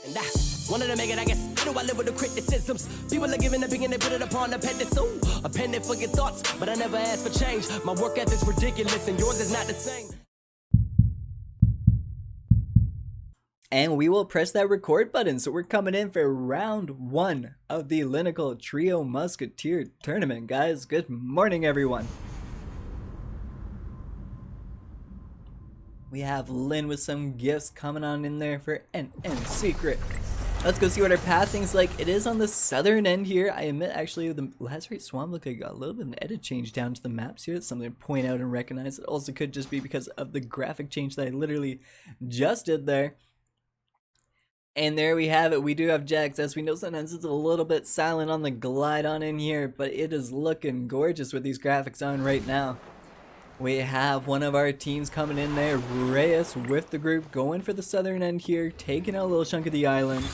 And I wanted to make it, I guess. You know, I live with the criticisms. People are giving a big and they put it upon a pedestal. A pendant for your thoughts, but I never asked for change. My work ethic's ridiculous and yours is not the same. And we will press that record button. So we're coming in for round 1 of the Clinical Trio Musketeer tournament, guys. Good morning, everyone. We have Lynn with some gifts coming on in there for an end secret. Let's go see what our pathing's like. It is on the southern end here. I admit, actually, the Lazarite Swamp look like got a little bit of an edit change down to the maps here. It's something to point out and recognize. It also could just be because of the graphic change that I literally just did there. And there we have it. We do have Jax. As we know, sometimes it's a little bit silent on the glide on in here, but it is looking gorgeous with these graphics on right now. We have one of our teams coming in there, Reyes with the group, going for the southern end here, taking out a little chunk of the island.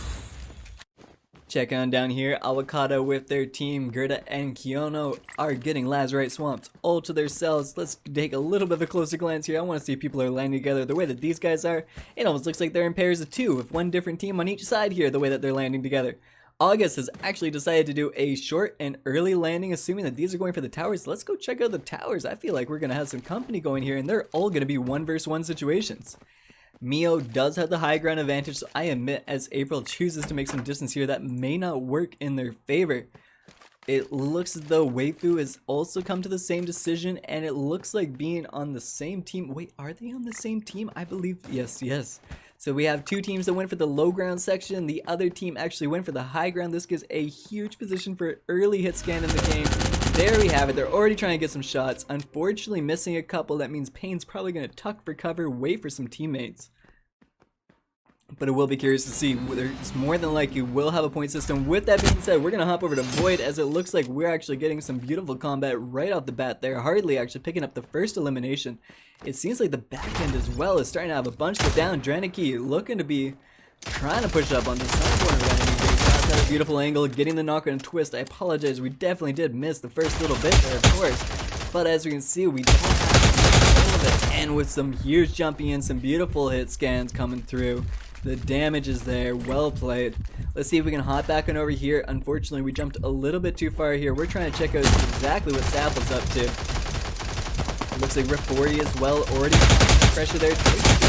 Check on down here, Avocado with their team, Gerda and Kiono are getting Lazarite Swamps all to themselves. Let's take a little bit of a closer glance here. I want to see if people are landing together the way that these guys are. It almost looks like they're in pairs of 2 with one different team on each side here, the way that they're landing together. August has actually decided to do a short and early landing, assuming that these are going for the towers. Let's go check out the towers. I feel like we're going to have some company going here, and they're all going to be 1 versus 1 situations. Mio does have the high ground advantage, so I admit, as April chooses to make some distance here, that may not work in their favor. It looks as though Waifu has also come to the same decision, and it looks like being on the same team. Wait, are they on the same team? I believe, yes. So we have 2 teams that went for the low ground section. The other team actually went for the high ground. This gives a huge position for early hit scan in the game. There we have it. They're already trying to get some shots. Unfortunately, missing a couple. That means Payne's probably going to tuck for cover, wait for some teammates. But it will be curious to see. It's more than likely we'll have a point system. With that being said, we're going to hop over to Void, as it looks like we're actually getting some beautiful combat right off the bat there. Hardly actually picking up the first elimination. It seems like the back end as well is starting to have a bunch to down. Draniki looking to be trying to push up on the side corner of enemy. That's at a beautiful angle, getting the knock and twist. I apologize, we definitely did miss the first little bit there, of course. But as we can see, we don't have a little bit. And with some huge jumping in, some beautiful hit scans coming through. The damage is there, well played. Let's see if we can hop back on over here. Unfortunately, we jumped a little bit too far here. We're trying to check out exactly what Sapple's up to. It looks like Rift 40 as well, already pressure there.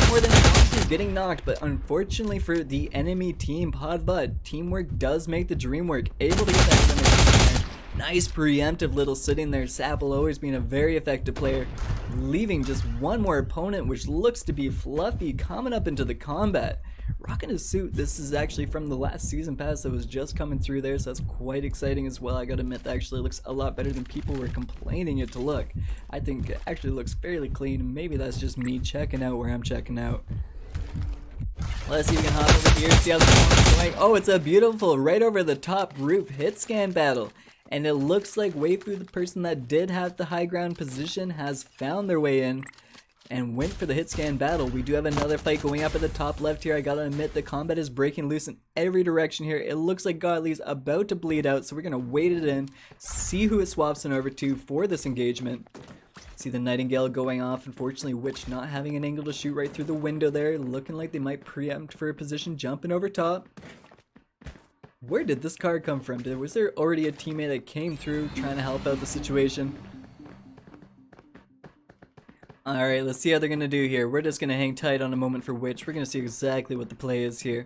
More than getting knocked, but unfortunately for the enemy team, Podbud, teamwork does make the dream work. Able to get that elimination there. Nice preemptive little sitting there. Sapple always being a very effective player, leaving just one more opponent, which looks to be Fluffy, coming up into the combat. Rocking his suit. This is actually from the last season pass that was just coming through there, so that's quite exciting as well. I gotta admit, that actually looks a lot better than people were complaining it to look. I think it actually looks fairly clean. Maybe that's just me checking out where I'm checking out. Let's see if we can hop over here, see how this one's going. Oh, it's a beautiful right over the top roof hit scan battle. And it looks like Waifu, the person that did have the high ground position, has found their way in and went for the hit scan battle. We do have another fight going up at the top left here. I gotta admit, the combat is breaking loose in every direction here. It looks like Godly's about to bleed out, so we're gonna wait it in, see who it swaps in over to for this engagement. See the Nightingale going off. Unfortunately, Witch not having an angle to shoot right through the window there. Looking like they might preempt for a position, jumping over top. Where did this card come from? Was there already a teammate that came through trying to help out the situation? Alright, let's see how they're going to do here. We're just going to hang tight on a moment for Witch. We're going to see exactly what the play is here.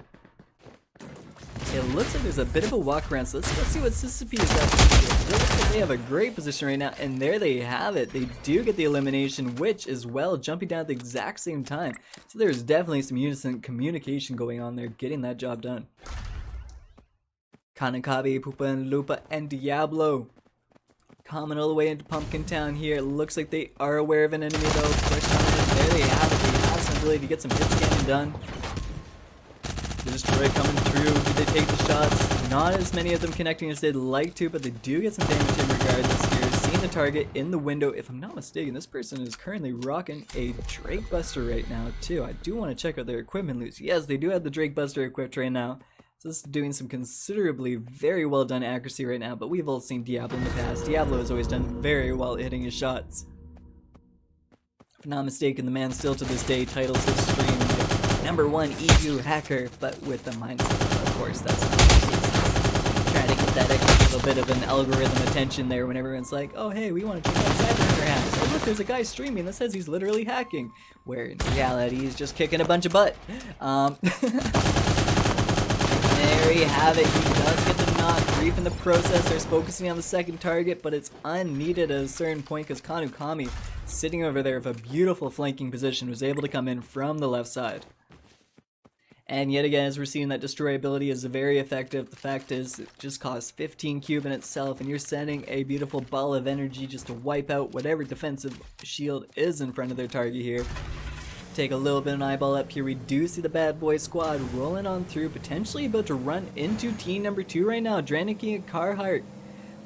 It looks like there's a bit of a walk around, so let's go see what Sissipi is actually doing. They have a great position right now, and there they have it. They do get the elimination, Witch as well, jumping down at the exact same time. So there's definitely some unison communication going on there, getting that job done. Kanakabe, Pupa and Lupa, and Diablo coming all the way into Pumpkin Town here. It looks like they are aware of an enemy though. There they have it. They have some ability to get some hit scanning done. The Destroy coming through. Did they take the shots? Not as many of them connecting as they'd like to, but they do get some damage in regardless here. Seeing the target in the window. If I'm not mistaken, this person is currently rocking a Drake Buster right now too. I do want to check out their equipment loose. Yes, they do have the Drake Buster equipped right now. So this is doing some considerably very well done accuracy right now, but we've all seen Diablo in the past. Diablo has always done very well at hitting his shots. If I'm not mistaken, the man still to this day titles his stream #1 EU hacker, but with a minus, of course, that's not the case. Trying to get that extra little bit of an algorithm attention there when everyone's like, oh hey, we want to check out Cyberhacker hacks. Oh look, there's a guy streaming that says he's literally hacking, where in reality he's just kicking a bunch of butt. There you have it, he does get the knock. Grief in the process, there's focusing on the second target, but it's unneeded at a certain point because Kanukami, sitting over there with a beautiful flanking position, was able to come in from the left side. And yet again, as we're seeing, that destroy ability is very effective. The fact is, it just costs 15 cube in itself, and you're sending a beautiful ball of energy just to wipe out whatever defensive shield is in front of their target here. Take a little bit of an eyeball up here. We do see the bad boy squad rolling on through, potentially about to run into team number 2 right now. Dranicki and Carhartt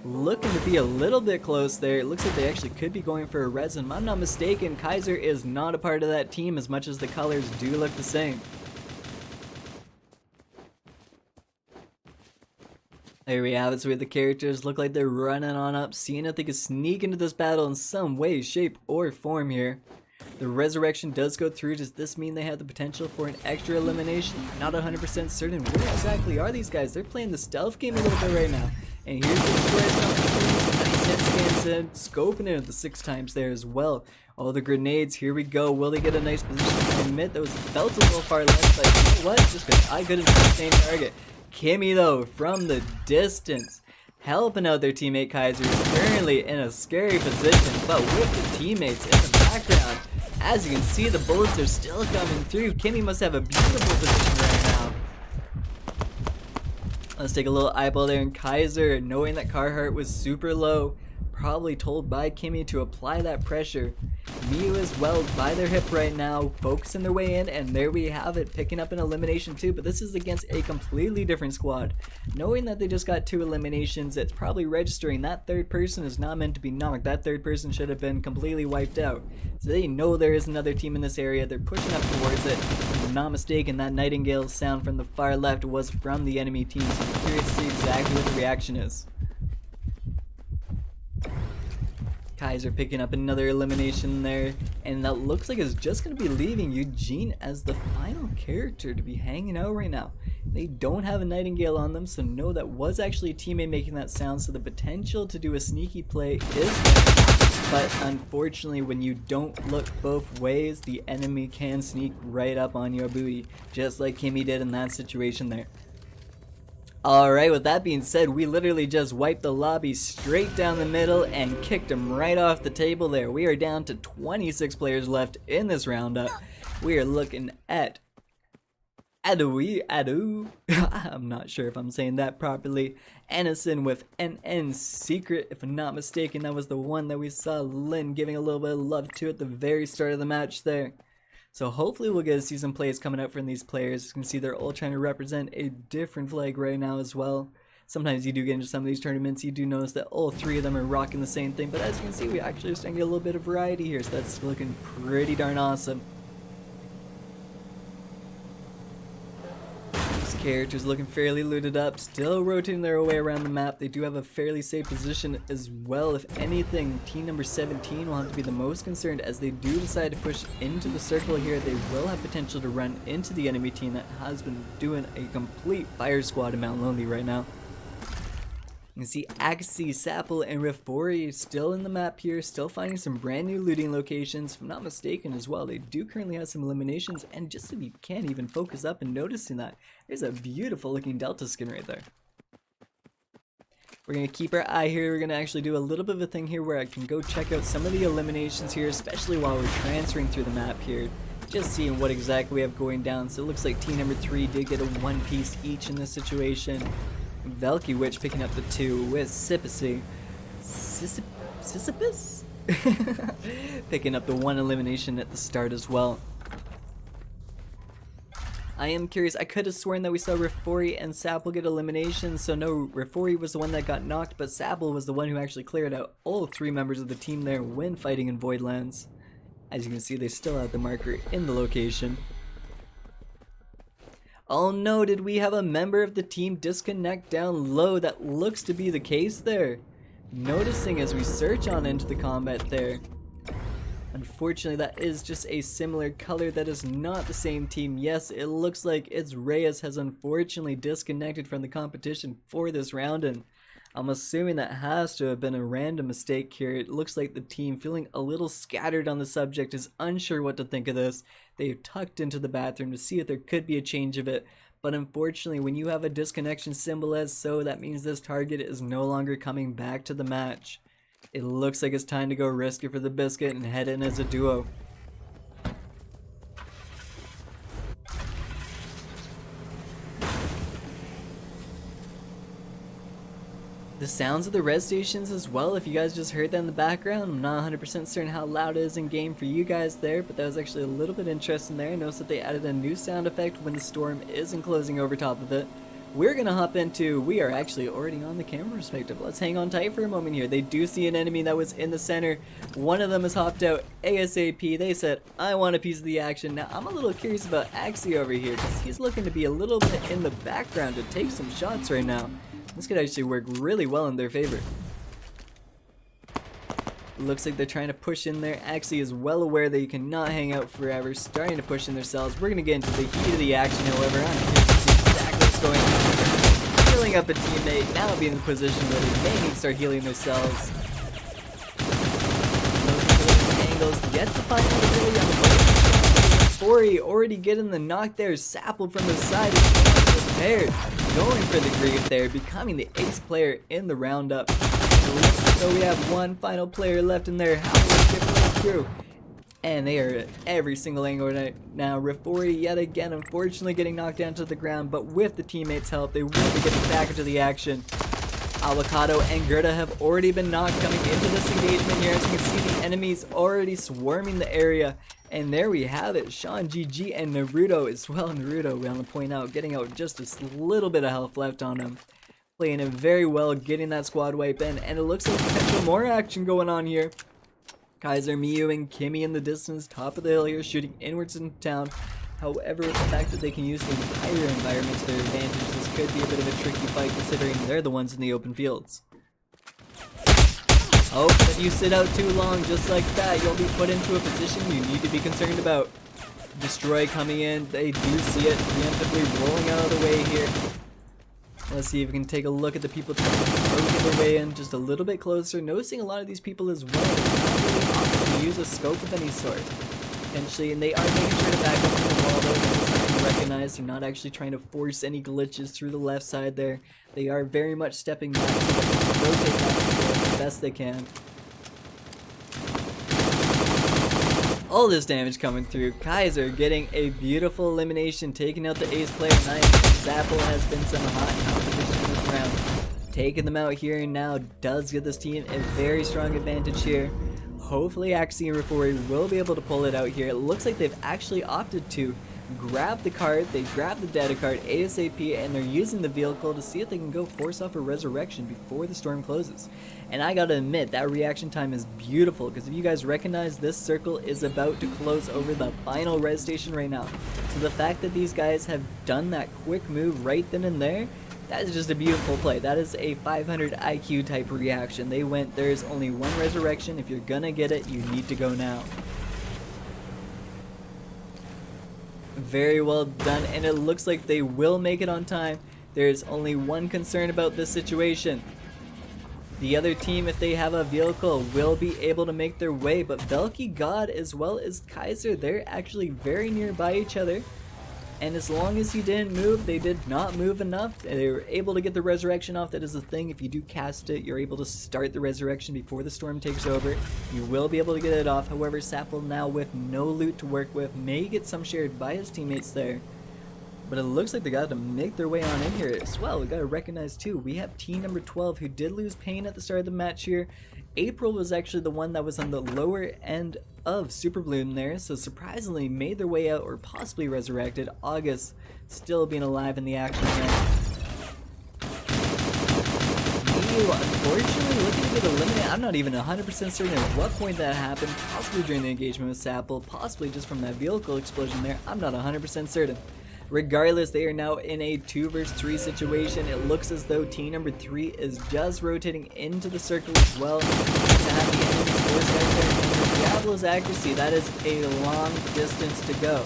looking to be a little bit close there. It looks like they actually could be going for a resin. If I'm not mistaken, Kaiser is not a part of that team as much as the colors do look the same. There we have it, so we have the characters look like they're running on up, seeing if they can sneak into this battle in some way, shape, or form here. The resurrection does go through. Does this mean they have the potential for an extra elimination? Not 100% certain. Where exactly are these guys? They're playing the stealth game a little bit right now. And here's the scans in, scoping it at the 6 times there as well. All the grenades, here we go. Will they get a nice position? I admit that was felt a little far left, but you know what? Just because I couldn't sustain target. Kimmy though, from the distance, helping out their teammate Kaiser, is currently in a scary position, but with the teammates in the background, as you can see, the bullets are still coming through. Kimmy must have a beautiful position right now. Let's take a little eyeball there, and Kaiser, knowing that Carhartt was super low, probably told by Kimmy to apply that pressure. Miu as well by their hip right now, focusing their way in, and there we have it, picking up an elimination too, but this is against a completely different squad. Knowing that they just got 2 eliminations, it's probably registering that third person is not meant to be knocked. That third person should have been completely wiped out. So they know there is another team in this area, they're pushing up towards it. If I'm not mistaken, that Nightingale sound from the far left was from the enemy team, so I'm curious to see exactly what the reaction is. Kaiser picking up another elimination there, and that looks like it's just going to be leaving Eugene as the final character to be hanging out right now. They don't have a Nightingale on them, so no, that was actually a teammate making that sound, so the potential to do a sneaky play is there. But unfortunately, when you don't look both ways, the enemy can sneak right up on your booty, just like Kimmy did in that situation there. Alright, with that being said, we literally just wiped the lobby straight down the middle and kicked them right off the table there. We are down to 26 players left in this roundup. We are looking at Adu. I'm not sure if I'm saying that properly. Ennison with NN Secret. If I'm not mistaken, that was the one that we saw Lynn giving a little bit of love to at the very start of the match there. So hopefully we'll get to see some plays coming out from these players. You can see they're all trying to represent a different flag right now as well. Sometimes you do get into some of these tournaments, you do notice that all 3 of them are rocking the same thing, but as you can see, we actually are starting to get a little bit of variety here, so that's looking pretty darn awesome. These characters looking fairly looted up, still rotating their way around the map. They do have a fairly safe position as well. If anything, team number 17 will have to be the most concerned, as they do decide to push into the circle here. They will have potential to run into the enemy team that has been doing a complete fire squad in Mount Lonely right now. You can see Axie, Sapple, and Rifori still in the map here, still finding some brand new looting locations. If I'm not mistaken as well, they do currently have some eliminations, and just if you can't even focus up and noticing that, there's a beautiful looking Delta skin right there. We're going to keep our eye here. We're going to actually do a little bit of a thing here where I can go check out some of the eliminations here, especially while we're transferring through the map here. Just seeing what exactly we have going down. So it looks like team number 3 did get a 1 piece each in this situation. Velky Witch picking up the 2 with Sisyphus picking up the 1 elimination at the start as well. I am curious, I could have sworn that we saw Rifori and Sapple get eliminations, so no, Rifori was the one that got knocked, but Sapple was the one who actually cleared out all 3 members of the team there when fighting in Voidlands. As you can see, they still have the marker in the location. Oh no, did we have a member of the team disconnect down low? That looks to be the case there. Noticing as we search on into the combat there. Unfortunately, that is just a similar color. That is not the same team. Yes, it looks like it's Reyes has unfortunately disconnected from the competition for this round, and I'm assuming that has to have been a random mistake here. It looks like the team, feeling a little scattered on the subject, is unsure what to think of this. They've tucked into the bathroom to see if there could be a change of it. But unfortunately, when you have a disconnection symbol as so, that means this target is no longer coming back to the match. It looks like it's time to go risk it for the biscuit and head in as a duo. The sounds of the res stations as well, if you guys just heard that in the background, I'm not 100% certain how loud it is in game for you guys there, but that was actually a little bit interesting there. I noticed that they added a new sound effect when the storm is enclosing over top of it. We're gonna hop into, we are actually already on the camera perspective. Let's hang on tight for a moment here. They do see an enemy that was in the center. One of them has hopped out ASAP. They said, I want a piece of the action. Now, I'm a little curious about Axie over here, because he's looking to be a little bit in the background to take some shots right now. This could actually work really well in their favor. Looks like they're trying to push in there. Axie is well aware that you cannot hang out forever, starting to push in themselves. We're going to get into the heat of the action, however. I'm curious to see exactly what's going on. Healing up a teammate, now being in the position where they may need to start healing themselves. Those angles yet to find the really on the plate. Fori already getting the knock there. Sapple from the side is prepared. Going for the grief there, becoming the ace player in the roundup. So we have one final player left in there. How will they get through? And they are at every single angle right now. Rifori yet again, unfortunately getting knocked down to the ground, but with the teammates' help, they will be getting back into the action. Avocado and Gerda have already been knocked coming into this engagement here. As you can see, the enemies already swarming the area. And there we have it, Sean, GG, and Naruto as well. Naruto, we want to point out, getting out just a little bit of health left on him. Playing it very well, getting that squad wipe in, and it looks like potential more action going on here. Kaiser, Miyu, and Kimmy in the distance, top of the hill here, shooting inwards into town. However, with the fact that they can use the entire environment to their advantage, this could be a bit of a tricky fight considering they're the ones in the open fields. Oh, if you sit out too long just like that, you'll be put into a position you need to be concerned about. Destroy coming in, they do see it, preemptively rolling out of the way here. Let's see if we can take a look at the people trying to get their way in just a little bit closer. Noticing a lot of these people as well, they're not really opting to use a scope of any sort. Potentially, and they are making sure to back up from the wall though. They're starting to recognize they're not actually trying to force any glitches through the left side there. They are very much stepping back to rotate back and forth the best they can. All this damage coming through. Kaiser getting a beautiful elimination, taking out the ace player. Nice. Zapple has been some hot competition in this round. Taking them out here and now does give this team a very strong advantage here. Hopefully Axie and Rifori will be able to pull it out here. It looks like they've actually opted to grab the card. They grab the data card ASAP, and they're using the vehicle to see if they can go force off a resurrection before the storm closes. And I gotta admit, that reaction time is beautiful, because if you guys recognize, this circle is about to close over the final res station right now. So the fact that these guys have done that quick move right then and there, that is just a beautiful play. That is a 500 IQ type reaction. They went, there's only one resurrection. If you're gonna get it, you need to go now. Very well done, and it looks like they will make it on time. There's only one concern about this situation. The other team, if they have a vehicle, will be able to make their way, but Velky God as well as Kaiser, they're actually very nearby each other. And as long as he didn't move, they did not move enough. They were able to get the resurrection off. That is the thing. If you do cast it, you're able to start the resurrection before the storm takes over. You will be able to get it off. However, Sapple now with no loot to work with may get some shared by his teammates there. But it looks like they got to make their way on in here as well. We got to recognize too, we have team number 12 who did lose Pain at the start of the match here. April was actually the one that was on the lower end of Super Bloom there, so surprisingly made their way out or possibly resurrected. August still being alive in the action here. Miyu unfortunately looking to get eliminated. I'm not even 100% certain at what point that happened, possibly during the engagement with Sapple, possibly just from that vehicle explosion there. I'm not 100% certain. Regardless, they are now in a 2 versus 3 situation. It looks as though team number 3 is just rotating into the circle as well to have the enemy's force right there. And with Diablo's accuracy, that is a long distance to go.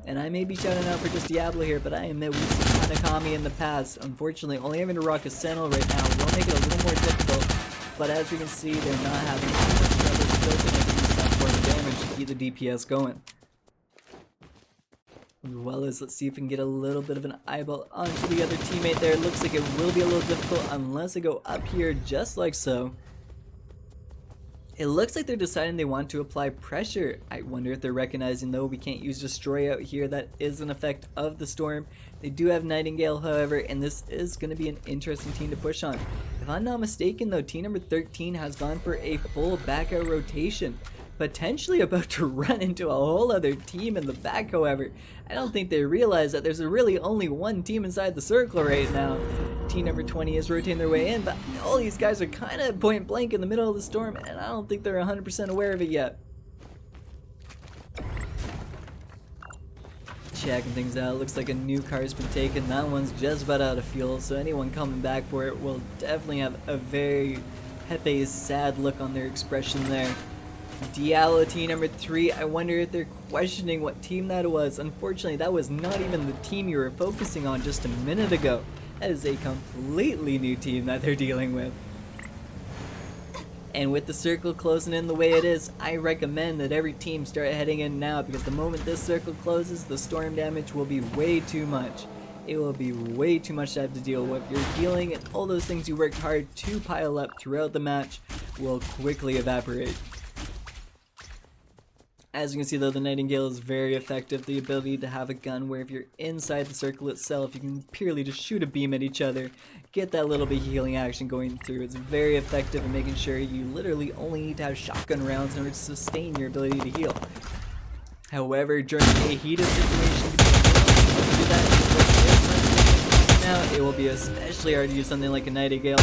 And I may be shouting out for just Diablo here, but I admit we've seen Hanakami in the past. Unfortunately, only having to rock a Sentinel right now will make it a little more difficult. But as we can see, they're not having too much trouble still to make that form of damage to keep the DPS going. As well as, let's see if we can get a little bit of an eyeball onto the other teammate there. It looks like it will be a little difficult unless I go up here just like so. It looks like they're deciding they want to apply pressure. I wonder if they're recognizing, though, we can't use Destroy out here. That is an effect of the Storm. They do have Nightingale, however, and this is going to be an interesting team to push on. If I'm not mistaken, though, team number 13 has gone for a full back out rotation. Potentially about to run into a whole other team in the back, however. I don't think they realize that there's really only one team inside the circle right now. Team number 20 is rotating their way in, but all these guys are kind of point blank in the middle of the storm, and I don't think they're 100% aware of it yet. Checking things out, looks like a new car has been taken. That one's just about out of fuel, so anyone coming back for it will definitely have a very Pepe's sad look on their expression there. Diablo team number 3, I wonder if they're questioning what team that was. Unfortunately, that was not even the team you were focusing on just a minute ago. That is a completely new team that they're dealing with. And with the circle closing in the way it is, I recommend that every team start heading in now, because the moment this circle closes, the storm damage will be way too much. It will be way too much to have to deal with. Your healing and all those things you worked hard to pile up throughout the match will quickly evaporate. As you can see, though, the Nightingale is very effective. The ability to have a gun where if you're inside the circle itself, you can purely just shoot a beam at each other, get that little bit of healing action going through. It's very effective in making sure you literally only need to have shotgun rounds in order to sustain your ability to heal. However, during a heated situation, now it will be especially hard to use something like a Nightingale.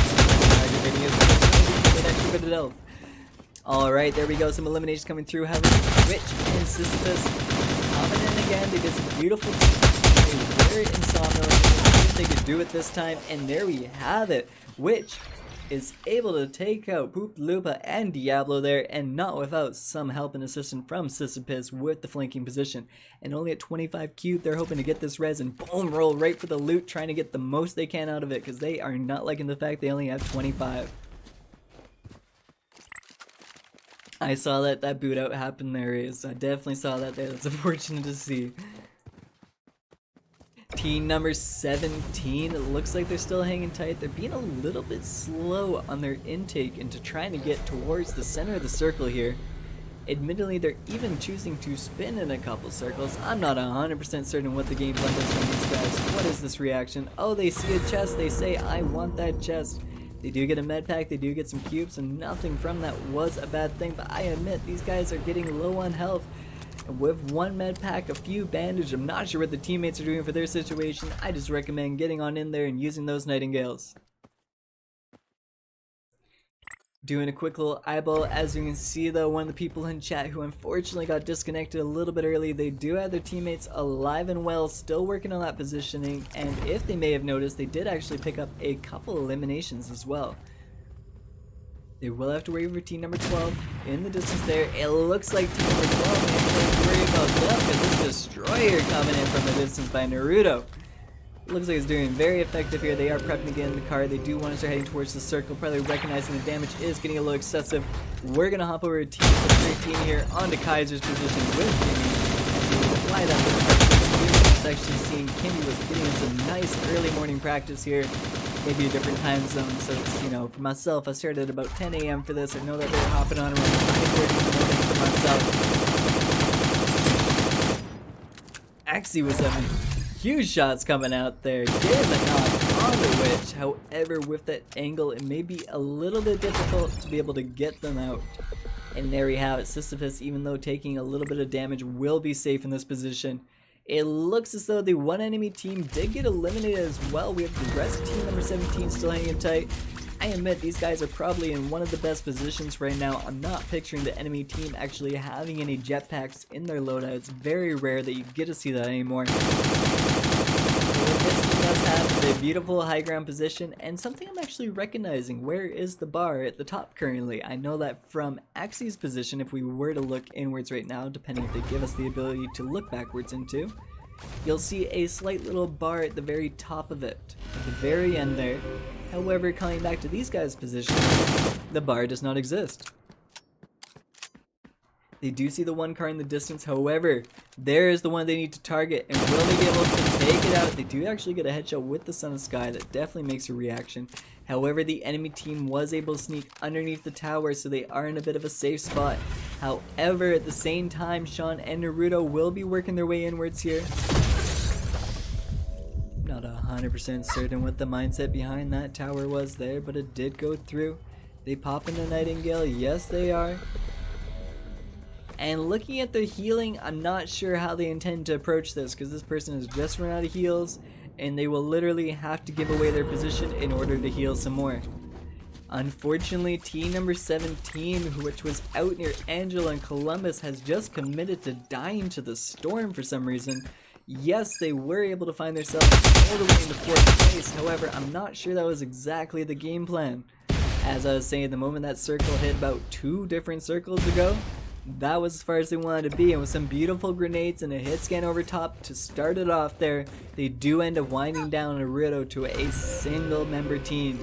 Alright, there we go, some eliminations coming through. However, Witch and Sisyphus coming in again. They did some beautiful things. They were in Sawmill. If they could do it this time, and there we have it. Witch is able to take out Poop Lupa and Diablo there, and not without some help and assistance from Sisyphus with the flanking position. And only at 25 cube, they're hoping to get this res and boom, roll right for the loot, trying to get the most they can out of it, because they are not liking the fact they only have 25. I saw that boot out happen there, Is. I definitely saw that there. That's unfortunate to see. Team number 17, it looks like they're still hanging tight. They're being a little bit slow on their intake into trying to get towards the center of the circle here. Admittedly, they're even choosing to spin in a couple circles. I'm not 100% certain what the game plan is from these guys. What is this reaction? Oh, they see a chest. They say, I want that chest. They do get a med pack, they do get some cubes, and nothing from that was a bad thing, but I admit these guys are getting low on health. And with one med pack, a few bandage, I'm not sure what the teammates are doing for their situation. I just recommend getting on in there and using those Nightingales. Doing a quick little eyeball. As you can see, though, one of the people in chat who unfortunately got disconnected a little bit early, they do have their teammates alive and well, still working on that positioning, and if they may have noticed, they did actually pick up a couple eliminations as well. They will have to wait for team number 12 in the distance there. It looks like team number 12 may have to worry about that, because this Destroyer coming in from the distance by Naruto. Looks like it's doing very effective here. They are prepping to get in the car. They do want to start heading towards the circle, probably recognizing the damage is getting a little excessive. We're going to hop over to team 13 here onto Kaiser's position with Kimmy. And we'll apply that. It's actually seen Kimmy was getting some nice early morning practice here. Maybe a different time zone. So it's, you know, for myself, I started at about 10 a.m. for this. I know that they're hopping on around 5:30 in the morning for myself. Axie was having huge shots coming out there, getting the knock on the Witch. However, with that angle, it may be a little bit difficult to be able to get them out. And there we have it. Sisyphus, even though taking a little bit of damage, will be safe in this position. It looks as though the one enemy team did get eliminated as well. We have the rest of team number 17 still hanging tight. I admit these guys are probably in one of the best positions right now. I'm not picturing the enemy team actually having any jetpacks in their loadout. It's very rare that you get to see that anymore. must have is a beautiful high ground position, and something I'm actually recognizing. Where is the bar at the top currently? I know that from Axie's position, if we were to look inwards right now, depending if they give us the ability to look backwards into, you'll see a slight little bar at the very top of it, at the very end there. However, coming back to these guys' position, the bar does not exist. They do see the one car in the distance, however, there is the one they need to target, and will they be able to take it out? They do actually get a headshot with the Son of Sky. That definitely makes a reaction. However, the enemy team was able to sneak underneath the tower, so they are in a bit of a safe spot. However, at the same time, Sean and Naruto will be working their way inwards here. Not 100% certain what the mindset behind that tower was there, but it did go through. They pop into Nightingale, yes they are. And looking at their healing, I'm not sure how they intend to approach this, because this person has just run out of heals, and they will literally have to give away their position in order to heal some more. Unfortunately, team number 17, which was out near Angela and Columbus, has just committed to dying to the storm for some reason. Yes, they were able to find themselves all the way into 4th place, however, I'm not sure that was exactly the game plan. As I was saying, the moment that circle hit about 2 different circles ago, that was as far as they wanted to be, and with some beautiful grenades and a hit scan over top to start it off there, they do end up winding down Naruto to a single member team.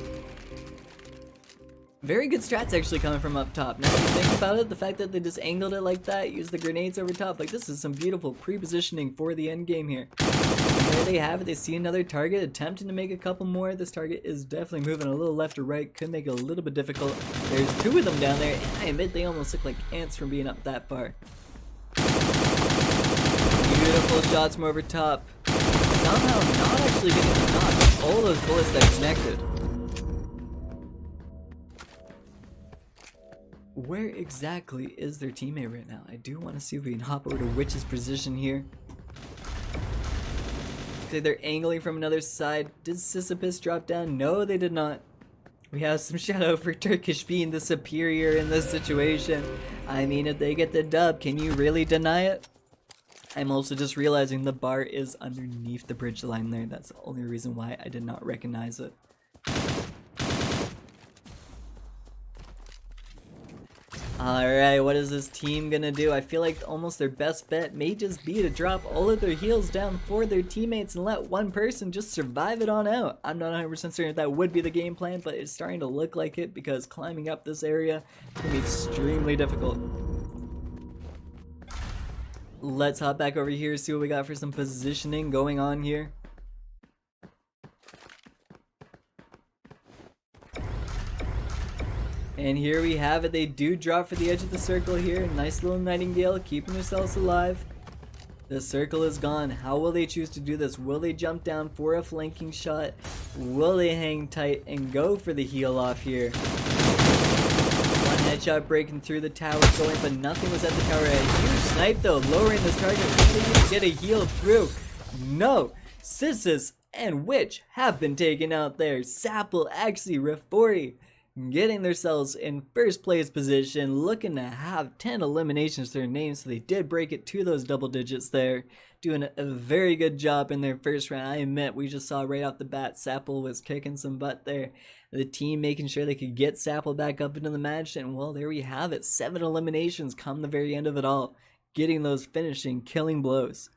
Very good strats actually coming from up top. Now that you think about it, the fact that they just angled it like that, used the grenades over top, like this is some beautiful pre-positioning for the end game here. And there they have it, they see another target, attempting to make a couple more. This target is definitely moving a little left or right, could make it a little bit difficult. There's 2 of them down there, and I admit they almost look like ants from being up that far. Beautiful shots from over top. Somehow not actually getting the knock. All those bullets that connected. Where exactly is their teammate right now? I do want to see if we can hop over to Witch's position here. Okay, they're angling from another side. Did Sisyphus drop down? No, they did not. We have some shout out for Turkish being the superior in this situation. I mean, if they get the dub, can you really deny it? I'm also just realizing the bar is underneath the bridge line there. That's the only reason why I did not recognize it. Alright, what is this team gonna do? I feel like almost their best bet may just be to drop all of their heals down for their teammates and let one person just survive it on out. I'm not 100% certain if that would be the game plan, but it's starting to look like it because climbing up this area can be extremely difficult. Let's hop back over here, see what we got for some positioning going on here. And here we have it, they do drop for the edge of the circle here. Nice little Nightingale, keeping themselves alive. The circle is gone. How will they choose to do this? Will they jump down for a flanking shot? Will they hang tight and go for the heal off here? One headshot breaking through the tower going, but nothing was at the tower. A huge snipe though, lowering this target. Will they even get a heal through? No! Sisyphus and Witch have been taken out there. Sapple, Axie, Rafori getting themselves in 1st place position, looking to have 10 eliminations to their name, so they did break it to those double digits there, doing a very good job in their first round. I admit, we just saw right off the bat Sapple was kicking some butt there. The team making sure they could get Sapple back up into the match, and well, there we have it. 7 eliminations come the very end of it all, getting those finishing killing blows.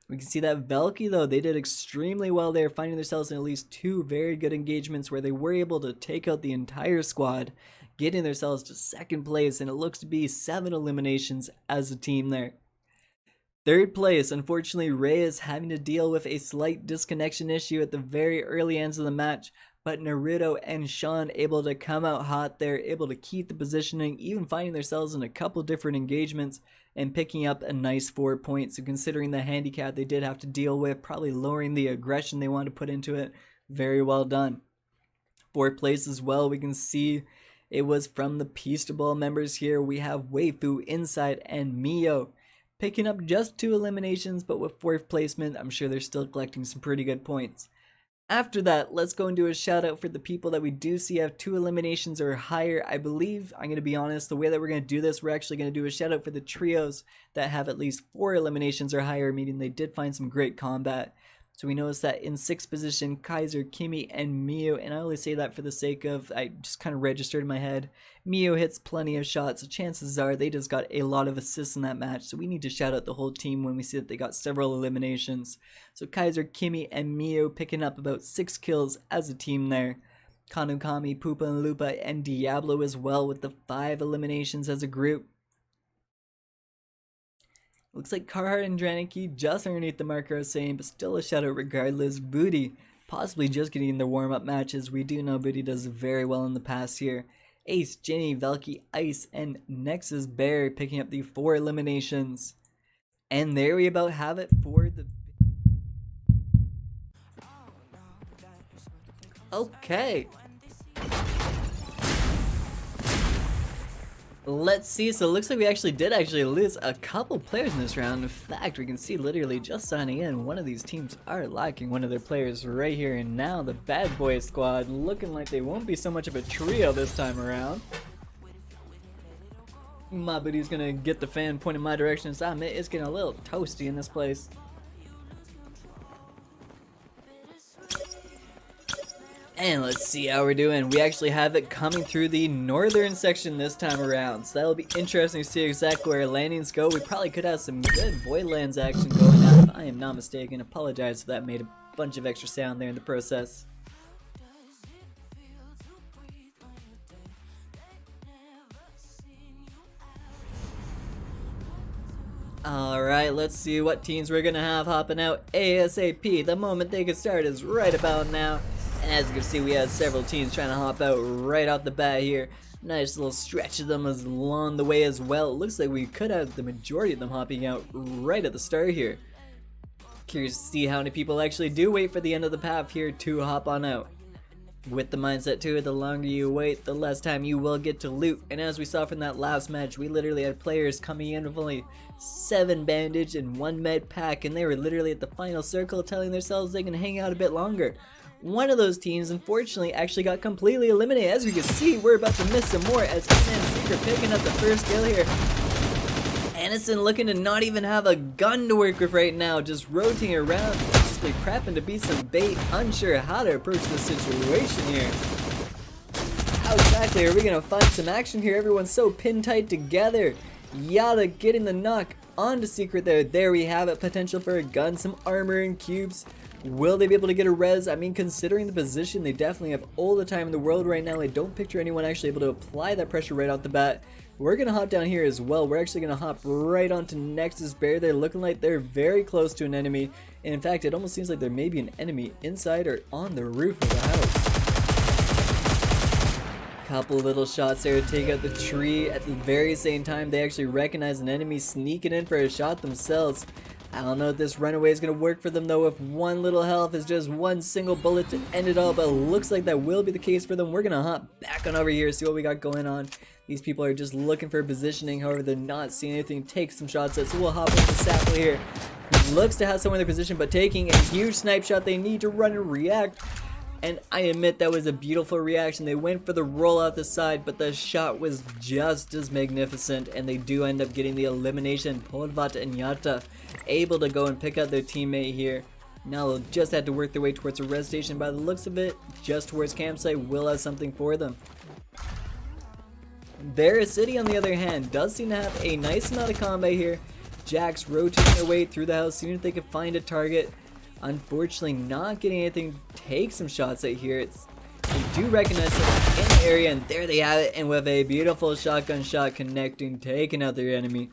We can see that Velky though, they did extremely well there, finding themselves in at least 2 very good engagements where they were able to take out the entire squad, getting themselves to 2nd place, and it looks to be 7 eliminations as a team there. 3rd place, unfortunately Ray is having to deal with a slight disconnection issue at the very early ends of the match, but Naruto and Sean able to come out hot there, able to keep the positioning, even finding themselves in a couple different engagements and picking up a nice 4 points. So considering the handicap they did have to deal with, probably lowering the aggression they wanted to put into it, very well done. 4th place as well, we can see it was from the Peace to Ball members here. We have Weifu, Inside, and Mio picking up just 2 eliminations, but with 4th placement, I'm sure they're still collecting some pretty good points. After that, let's go and do a shout out for the people that we do see have 2 eliminations or higher. I believe, I'm going to be honest, the way that we're going to do this, we're actually going to do a shout out for the trios that have at least 4 eliminations or higher, meaning they did find some great combat. So we notice that in 6th position, Kaiser, Kimi, and Miyu, and I only say that for the sake of, I just kind of registered in my head. Miyu hits plenty of shots, so chances are they just got a lot of assists in that match, so we need to shout out the whole team when we see that they got several eliminations. So Kaiser, Kimi, and Miyu picking up about 6 kills as a team there. Kanukami, Poopa and Lupa, and Diablo as well with the 5 eliminations as a group. Looks like Carhartt and Draniki just underneath the marker are saying, but still a shout out regardless. Booty possibly just getting in their warm-up matches. We do know Booty does very well in the past here. Ace, Jenny, Velky, Ice, and Nexus Bear picking up the 4 eliminations. And there we about have it for the... Okay. Let's see, so it looks like we did lose a couple players in this round. In fact, we can see literally just signing in, one of these teams are lacking one of their players right here and now. The Bad Boy Squad looking like they won't be so much of a trio this time around. My buddy's gonna get the fan pointing my direction, so it's getting a little toasty in this place. And let's see how we're doing. We actually have it coming through the northern section this time around, so that'll be interesting to see exactly where our landings go. We probably could have some good Voidlands action going on, if I am not mistaken. Apologize if that made a bunch of extra sound there in the process. Alright, let's see what teams we're gonna have hopping out ASAP. The moment they can start is right about now. And as you can see, we had several teams trying to hop out right off the bat here. Nice little stretch of them along the way as well. It looks like we could have the majority of them hopping out right at the start here. Curious to see how many people actually do wait for the end of the path here to hop on out. With the mindset too, the longer you wait, the less time you will get to loot. And as we saw from that last match, we literally had players coming in with only 7 bandage and 1 med pack, and they were literally at the final circle telling themselves they can hang out a bit longer. One of those teams, unfortunately, actually got completely eliminated. As we can see, we're about to miss some more as Secret picking up the first kill here. Anderson looking to not even have a gun to work with right now, just rotating around, basically prepping to be some bait, unsure how to approach this situation here. How exactly are we going to find some action here? Everyone's so pin tight together. Yada getting the knock onto Secret there. There we have it, potential for a gun, some armor and cubes. Will they be able to get a res? I mean, considering the position, they definitely have all the time in the world right now. I don't picture anyone actually able to apply that pressure right off the bat. We're going to hop down here as well. We're actually going to hop right onto Nexus Bear. They're looking like they're very close to an enemy. And in fact, it almost seems like there may be an enemy inside or on the roof of the house. Couple little shots there to take out the tree. At the very same time, they actually recognize an enemy sneaking in for a shot themselves. I don't know if this runaway is going to work for them though. If 1 little health is just 1 single bullet to end it all, but it looks like that will be the case for them. We're going to hop back on over here, see what we got going on. These people are just looking for positioning, however they're not seeing anything to take some shots at, so we'll hop into Sapple here. He looks to have someone in their position, but taking a huge snipe shot. They need to run and react. And I admit that was a beautiful reaction. They went for the roll out the side, but the shot was just as magnificent, and they do end up getting the elimination. Polvat and Yata able to go and pick out their teammate here. Now they'll just have to work their way towards a res station. By the looks of it, just towards campsite will have something for them. Bear City, on the other hand, does seem to have a nice amount of combat here. Jacks rotating their way through the house, seeing if they can find a target. Unfortunately, not getting anything to take some shots at here. They do recognize them in the area, and there they have it. And with a beautiful shotgun shot connecting, taking out their enemy.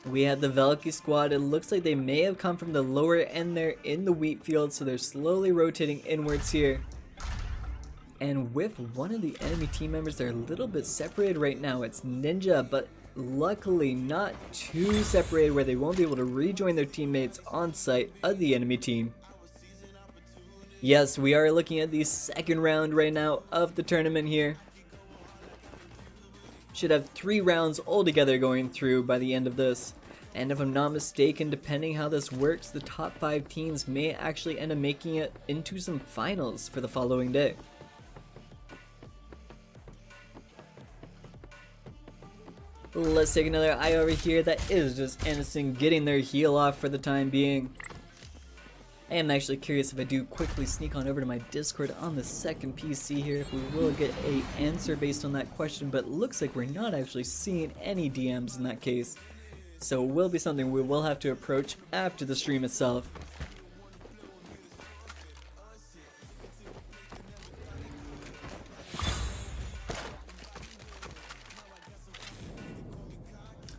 We have the Velky squad. It looks like they may have come from the lower end there in the wheat field, so they're slowly rotating inwards here. And with one of the enemy team members, they're a little bit separated right now. It's Ninja, but luckily not too separated where they won't be able to rejoin their teammates on site of the enemy team. Yes, we are looking at the second round right now of the tournament here. Should have 3 rounds altogether going through by the end of this. And if I'm not mistaken, depending how this works, the top 5 teams may actually end up making it into some finals for the following day. Let's take another eye over here. That is just Innocent getting their heal off for the time being. I am actually curious if I do quickly sneak on over to my Discord on the second PC here, if we will get a answer based on that question, but looks like we're not actually seeing any DMs in that case. So it will be something we will have to approach after the stream itself.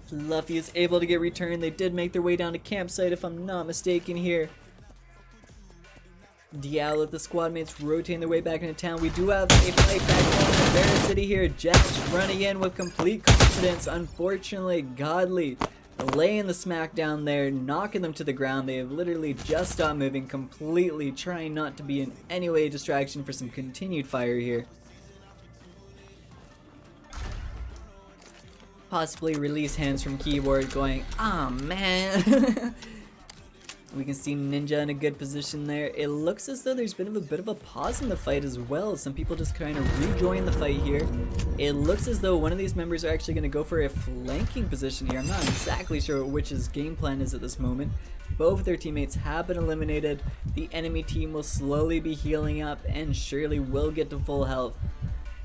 Fluffy is able to get returned. They did make their way down to campsite if I'm not mistaken here. Diallo with the squad mates rotating their way back into town. We do have a fight back on in Vera City here. Jets running in with complete confidence. Unfortunately, Godly laying the smack down there, knocking them to the ground. They have literally just stopped moving completely, trying not to be in any way a distraction for some continued fire here. Possibly release hands from keyboard going, ah man. We can see Ninja in a good position there. It looks as though there's been a bit of a pause in the fight as well. Some people just kind of rejoin the fight here. It looks as though one of these members are actually going to go for a flanking position here. I'm not exactly sure which his game plan is at this moment. Both of their teammates have been eliminated. The enemy team will slowly be healing up and surely will get to full health.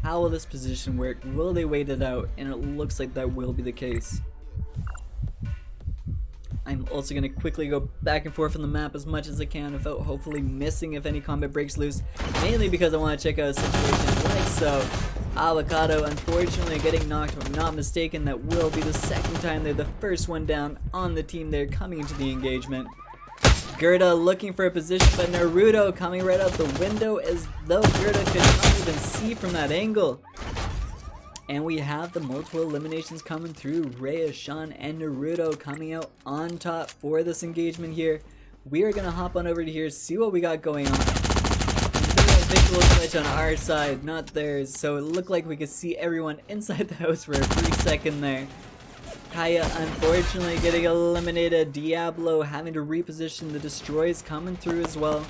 How will this position work? Will they wait it out? And it looks like that will be the case. I'm also going to quickly go back and forth on the map as much as I can without hopefully missing if any combat breaks loose. Mainly because I want to check out a situation like so. Avocado unfortunately getting knocked, if I'm not mistaken. That will be the second time they're the first one down on the team there coming into the engagement. Gerda looking for a position, but Naruto coming right out the window as though Gerda could not even see from that angle. And we have the multiple eliminations coming through. Rhea, Sean, and Naruto coming out on top for this engagement here. We are going to hop on over to here, see what we got going on. Visual glitch on our side, not theirs. So it looked like we could see everyone inside the house for a brief second there. Kaya unfortunately getting eliminated. Diablo having to reposition. The destroys coming through as well.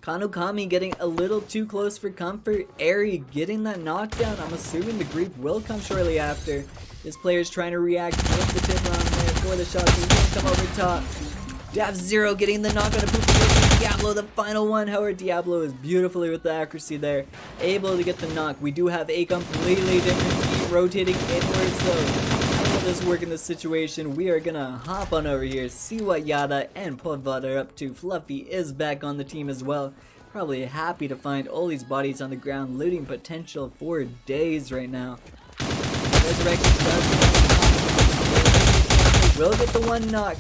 Kanukami getting a little too close for comfort. Eri getting that knockdown. I'm assuming the creep will come shortly after. This player's trying to react with the tip on there for the shot. He will come over top. Dav Zero getting the knock on a poop. Diablo the final one. However, Diablo is beautifully with the accuracy there. Able to get the knock. We do have a completely different team rotating inwards though. How will this work in this situation? We are gonna hop on over here, see what Yada and Podvad are up to. Fluffy is back on the team as well. Probably happy to find all these bodies on the ground, looting potential for days right now. Resurrection will get the one knock.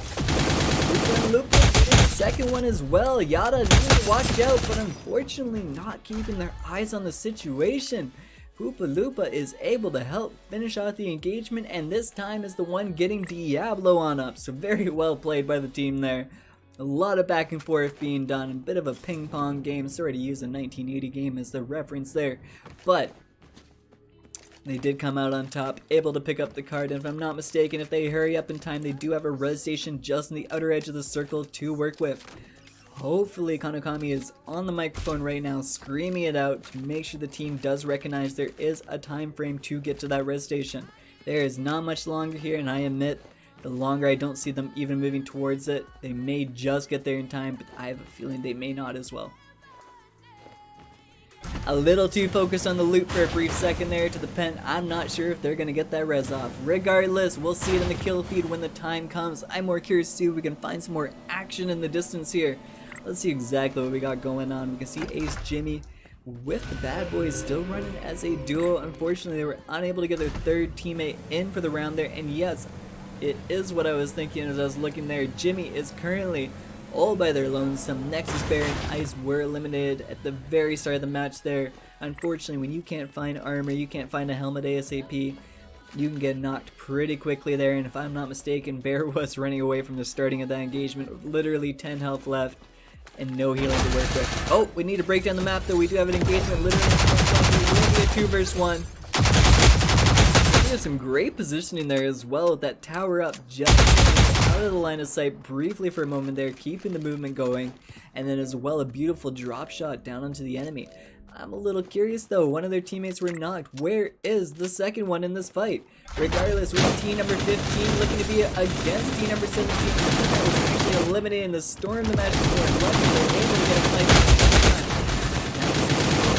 Lupa getting the second one as well. Yada needs to watch out, but unfortunately not keeping their eyes on the situation. Hoopa Lupa is able to help finish out the engagement, and this time is the one getting Diablo on up. So very well played by the team there. A lot of back and forth being done, a bit of a ping pong game. Sorry to use a 1980 game as the reference there, but they did come out on top, able to pick up the card, and if I'm not mistaken, if they hurry up in time, they do have a res station just on the outer edge of the circle to work with. Hopefully Kanokami is on the microphone right now screaming it out to make sure the team does recognize there is a time frame to get to that res station. There is not much longer here, and I admit the longer I don't see them even moving towards it, they may just get there in time, but I have a feeling they may not as well. A little too focused on the loot for a brief second there to the pen. I'm not sure if they're going to get that res off. Regardless, we'll see it in the kill feed when the time comes. I'm more curious to see if we can find some more action in the distance here. Let's see exactly what we got going on. We can see Ace Jimmy with the bad boys still running as a duo. Unfortunately, they were unable to get their third teammate in for the round there. And yes, it is what I was thinking as I was looking there. Jimmy is currently all by their lonesome. Nexus Bear and Ice were eliminated at the very start of the match there. Unfortunately, when you can't find armor, you can't find a helmet ASAP, you can get knocked pretty quickly there. And if I'm not mistaken, Bear was running away from the starting of that engagement with literally 10 health left and no healing to work with. Oh, we need to break down the map though. We do have an engagement literally in front of us. It will be a 2 versus 1. We have some great positioning there as well with that tower up just out of the line of sight briefly for a moment there, keeping the movement going, and then as well a beautiful drop shot down onto the enemy. I'm a little curious though. One of their teammates were knocked. Where is the second one in this fight? Regardless, with team number 15 looking to be against team number 17. That was actually eliminated in the storm the match before. Luckily, they were able to get a fight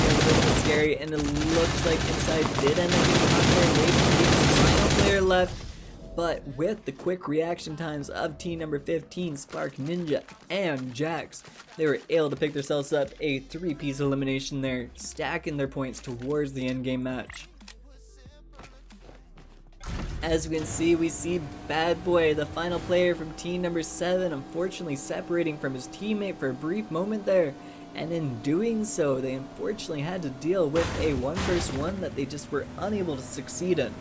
a little bit scary, and it looks like Inside did end up getting caught there, waiting for the final player left. But with the quick reaction times of team number 15, Spark, Ninja, and Jax, they were able to pick themselves up a 3-piece elimination there, stacking their points towards the endgame match. As we can see, we see Bad Boy, the final player from team number 7, unfortunately separating from his teammate for a brief moment there. And in doing so, they unfortunately had to deal with a 1v1 that they just were unable to succeed in.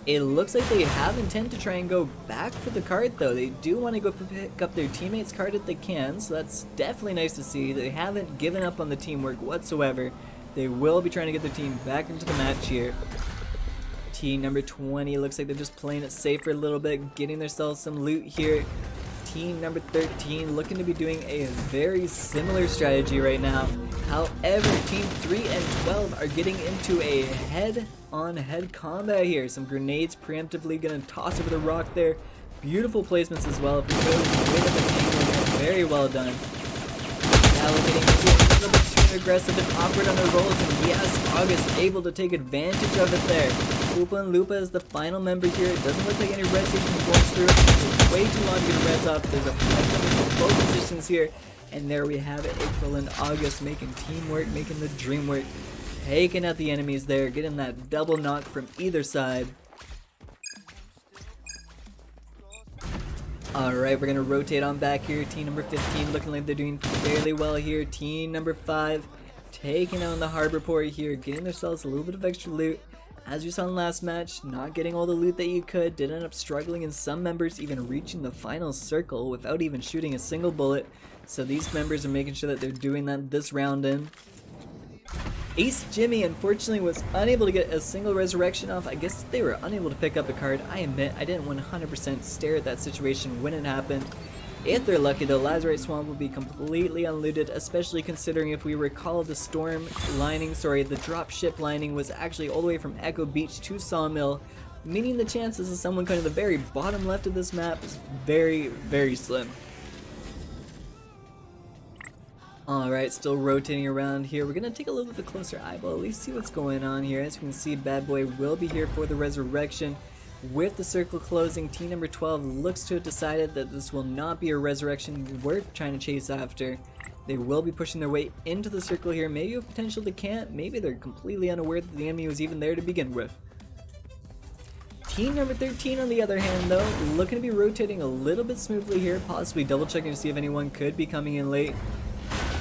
It looks like they have intent to try and go back for the card though. They do want to go pick up their teammate's card if they can, so that's definitely nice to see. They haven't given up on the teamwork whatsoever. They will be trying to get their team back into the match here. Team number 20 looks like they're just playing it safe for a little bit, getting themselves some loot here. Team number 13 looking to be doing a very similar strategy right now. However, team 3 and 12 are getting into a head-on-head combat here. Some grenades preemptively gonna toss over the rock there. Beautiful placements as well. If we go way up an angle here, very well done. Now we're getting into a little bit too aggressive and awkward on the rolls, and yes, August able to take advantage of it there. Lupa and Lupa is the final member here. It doesn't look like any red stations going through. It's way too long to get a res off. There's a flight coming from both positions here. And there we have it, April and August making teamwork, making the dream work. Taking out the enemies there, getting that double knock from either side. Alright, we're going to rotate on back here. Team number 15 looking like they're doing fairly well here. Team number 5 taking on the harbor port here, getting themselves a little bit of extra loot. As you saw in the last match, not getting all the loot that you could, did end up struggling, and some members even reaching the final circle without even shooting a single bullet. So these members are making sure that they're doing that this round in. Ace Jimmy unfortunately was unable to get a single resurrection off. I guess they were unable to pick up the card. I admit I didn't 100% stare at that situation when it happened. If they're lucky though, Lazarite Swamp will be completely unlooted, especially considering if we recall the storm lining, the drop ship lining was actually all the way from Echo Beach to Sawmill, meaning the chances of someone coming to the very bottom left of this map is very, very slim. Alright, still rotating around here. We're going to take a little bit of a closer eyeball, at least see what's going on here. As you can see, Bad Boy will be here for the resurrection. With the circle closing, team number 12 looks to have decided that this will not be a resurrection worth trying to chase after. They will be pushing their way into the circle here. Maybe a potential they can't. Maybe they're completely unaware that the enemy was even there to begin with. Team number 13 on the other hand though, looking to be rotating a little bit smoothly here, possibly double checking to see if anyone could be coming in late.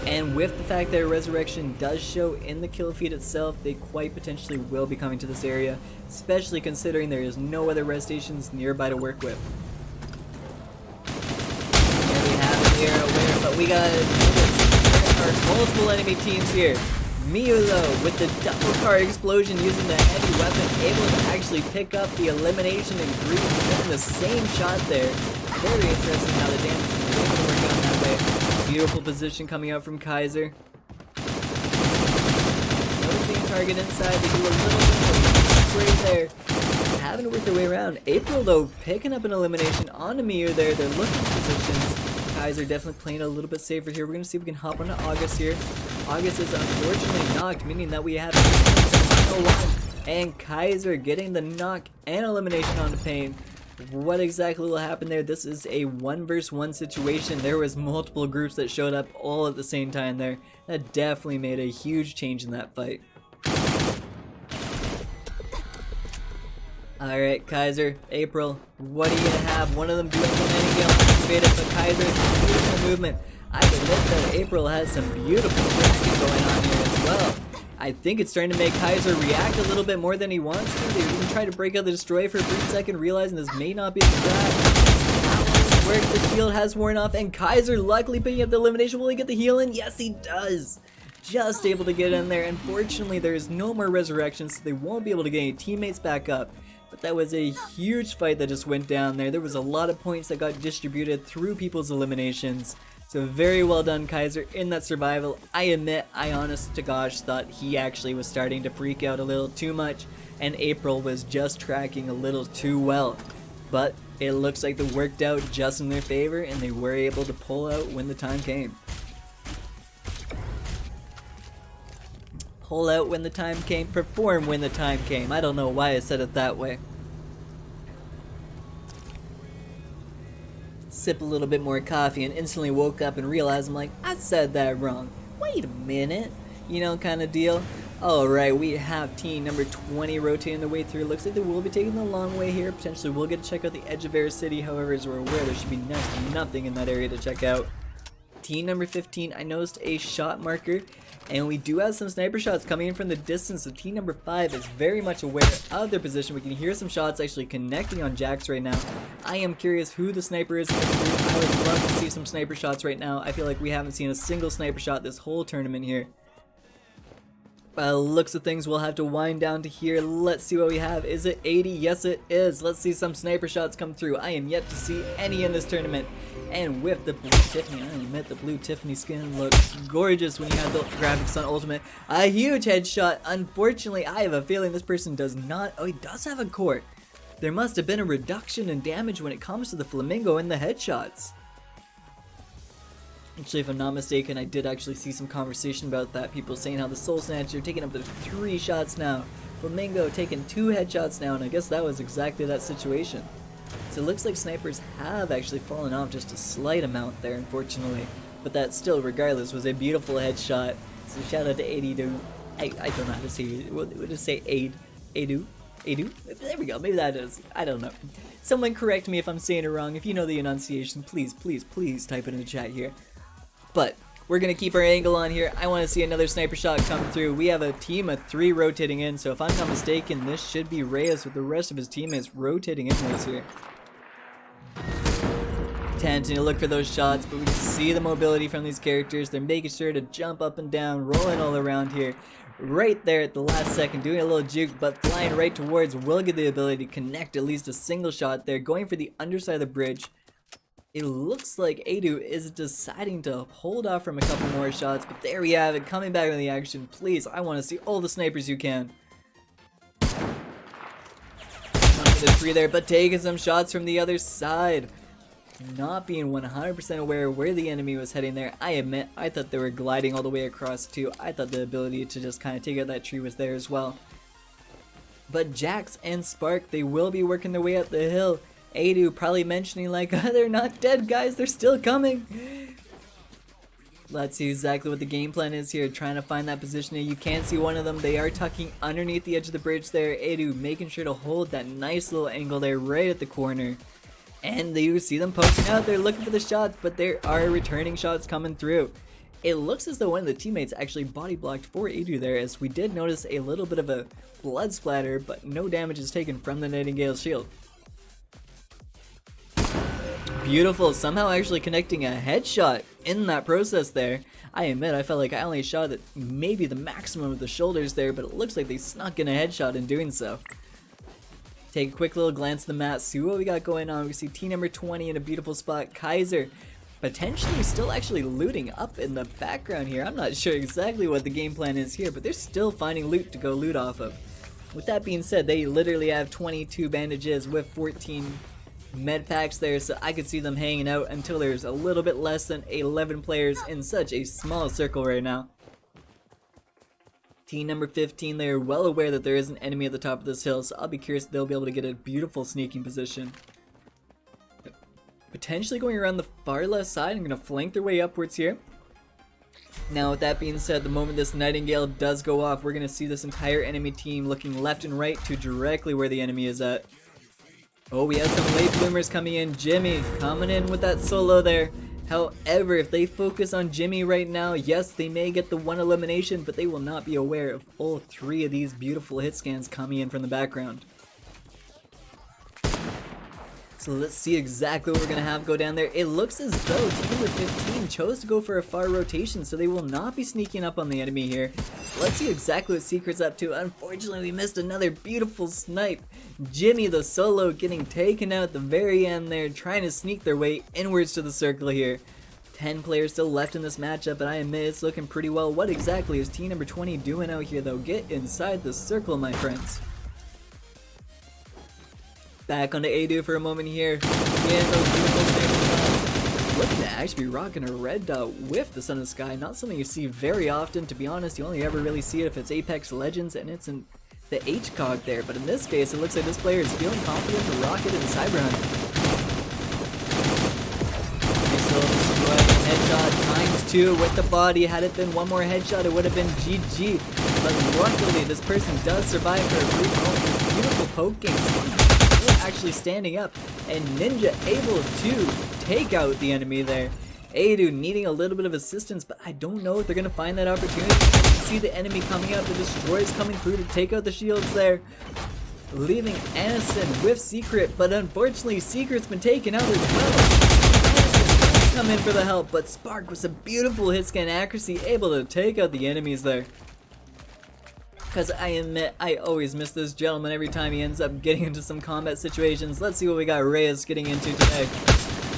And with the fact that a resurrection does show in the kill feed itself, they quite potentially will be coming to this area, especially considering there is no other res stations nearby to work with. There we have it here, a winner, but we got our multiple enemy teams here. Miyu though, with the double car explosion using the heavy weapon, able to actually pick up the elimination and Grease in the same shot there. Very interesting how the damage is able to work out that way. Beautiful position coming out from Kaiser. Noticing target inside, they do a little bit of spray there. Having to work their way around. April though, picking up an elimination on Miyu there. They're looking for positions. Kaiser definitely playing a little bit safer here. We're going to see if we can hop onto August here. August is unfortunately knocked, meaning that we have and Kaiser getting the knock and elimination onto Pain. What exactly will happen there? This is a 1v1 situation. There was multiple groups that showed up all at the same time there. That definitely made a huge change in that fight. Alright, Kaiser, April, what are you gonna have? One of them doing some endgame activated, but Kaiser's beautiful movement. I admit that April has some beautiful tracking going on here as well. I think it's starting to make Kaiser react a little bit more than he wants to. They even try to break out the destroyer for a brief second, realizing this may not be the strat. Where the shield has worn off, and Kaiser luckily picking up the elimination. Will he get the heal in? Yes, he does. Just able to get in there. Unfortunately, there is no more resurrections, so they won't be able to get any teammates back up. But that was a huge fight that just went down there. There was a lot of points that got distributed through people's eliminations. So very well done, Kaiser, in that survival. I admit, I honest to gosh thought he actually was starting to freak out a little too much, and April was just tracking a little too well. But it looks like it worked out just in their favor, and they were able to pull out when the time came. Pull out when the time came, perform when the time came. I don't know why I said it that way. Sip a little bit more coffee and instantly woke up and realized I'm like, I said that wrong. Wait a minute. You know, kind of deal. Alright, we have team number 20 rotating their way through. Looks like they will be taking the long way here. Potentially we'll get to check out the edge of Air City. However, as we're aware, there should be next to nothing in that area to check out. Team number 15, I noticed a shot marker, and we do have some sniper shots coming in from the distance. So team number 5 is very much aware of their position. We can hear some shots actually connecting on Jax right now. I am curious who the sniper is. I would love to see some sniper shots right now. I feel like we haven't seen a single sniper shot this whole tournament here. Looks of things, we'll have to wind down to here. Let's see what we have. Is it 80? Yes, it is. Let's see some sniper shots come through. I am yet to see any in this tournament. And with the blue Tiffany, I admit the blue Tiffany skin looks gorgeous when you have the graphics on Ultimate. A huge headshot. Unfortunately, I have a feeling this person does not. Oh, he does have a core. There must have been a reduction in damage when it comes to the flamingo and the headshots. Actually, if I'm not mistaken, I did actually see some conversation about that. People saying how the Soul Snatcher taking up to 3 shots now. Flamingo taking 2 headshots now, and I guess that was exactly that situation. So it looks like snipers have actually fallen off just a slight amount there, unfortunately. But that still, regardless, was a beautiful headshot. So shout out to Adu. I don't know how to say it. We'll just say Adu. There we go. Maybe that is. I don't know. Someone correct me if I'm saying it wrong. If you know the enunciation, please type it in the chat here. But we're going to keep our angle on here. I want to see another sniper shot come through. We have a team of 3 rotating in, so if I'm not mistaken, this should be Reyes with the rest of his teammates rotating inwards here. Continuing to look for those shots, but we can see the mobility from these characters. They're making sure to jump up and down, rolling all around here. Right there at the last second, doing a little juke, but flying right towards will get the ability to connect at least a single shot there. Going for the underside of the bridge. It looks like Adu is deciding to hold off from a couple more shots, but there we have it, coming back in the action. Please, I want to see all the snipers you can. Not for the 3 there, but taking some shots from the other side. Not being 100% aware where the enemy was heading there. I admit, I thought they were gliding all the way across too. I thought the ability to just kind of take out that tree was there as well. But Jax and Spark, they will be working their way up the hill. Adu probably mentioning like, oh, they're not dead, guys, they're still coming. Let's see exactly what the game plan is here, trying to find that positioning. You can see one of them, they are tucking underneath the edge of the bridge there. Adu making sure to hold that nice little angle there right at the corner. And you see them poking out, they're looking for the shots, but there are returning shots coming through. It looks as though one of the teammates actually body blocked for Adu there, as we did notice a little bit of a blood splatter, but no damage is taken from the Nightingale's shield. Beautiful, somehow actually connecting a headshot in that process there. I admit, I felt like I only shot at maybe the maximum of the shoulders there, but it looks like they snuck in a headshot in doing so. Take a quick little glance at the map, see what we got going on. We see team number 20 in a beautiful spot. Kaiser potentially still actually looting up in the background here. I'm not sure exactly what the game plan is here, but they're still finding loot to go loot off of. With that being said, they literally have 22 bandages with 14 med packs there, so I could see them hanging out until there's a little bit less than 11 players in such a small circle right now. Team number 15, they are well aware that there is an enemy at the top of this hill, so I'll be curious if they'll be able to get a beautiful sneaking position. Potentially going around the far left side and going to flank their way upwards here. Now with that being said, the moment this Nightingale does go off, we're going to see this entire enemy team looking left and right to directly where the enemy is at. Oh, we have some late bloomers coming in. Jimmy coming in with that solo there. However, if they focus on Jimmy right now, yes, they may get the 1 elimination, but they will not be aware of all 3 of these beautiful hit scans coming in from the background. So let's see exactly what we're going to have go down there. It looks as though team number 15 chose to go for a far rotation, so they will not be sneaking up on the enemy here. Let's see exactly what Secret's up to. Unfortunately, we missed another beautiful snipe. Jimmy the solo getting taken out at the very end there, trying to sneak their way inwards to the circle here. 10 players still left in this matchup, but I admit it's looking pretty well. What exactly is team number 20 doing out here though? Get inside the circle, my friends. Back onto Adu for a moment here. Again, those beautiful sniper shots. Looking to actually be rocking a red dot with the Son of the Sky. Not something you see very often, to be honest. You only ever really see it if it's Apex Legends and it's in the H-cog there. But in this case, it looks like this player is feeling confident to rock it in Cyber Hunter. Nice little destroy. Headshot times 2 with the body. Had it been one more headshot, it would have been GG. But luckily, this person does survive for a brief moment. This beautiful poke game. Actually standing up, and Ninja able to take out the enemy there. Adu needing a little bit of assistance, but I don't know if they're gonna find that opportunity. You see the enemy coming up, the destroyers coming through to take out the shields there, leaving Anison with Secret, but unfortunately Secret's been taken out as well. Anison come in for the help, but Spark with some beautiful hit scan accuracy able to take out the enemies there. Because I admit, I always miss this gentleman every time he ends up getting into some combat situations. Let's see what we got Reyes getting into today.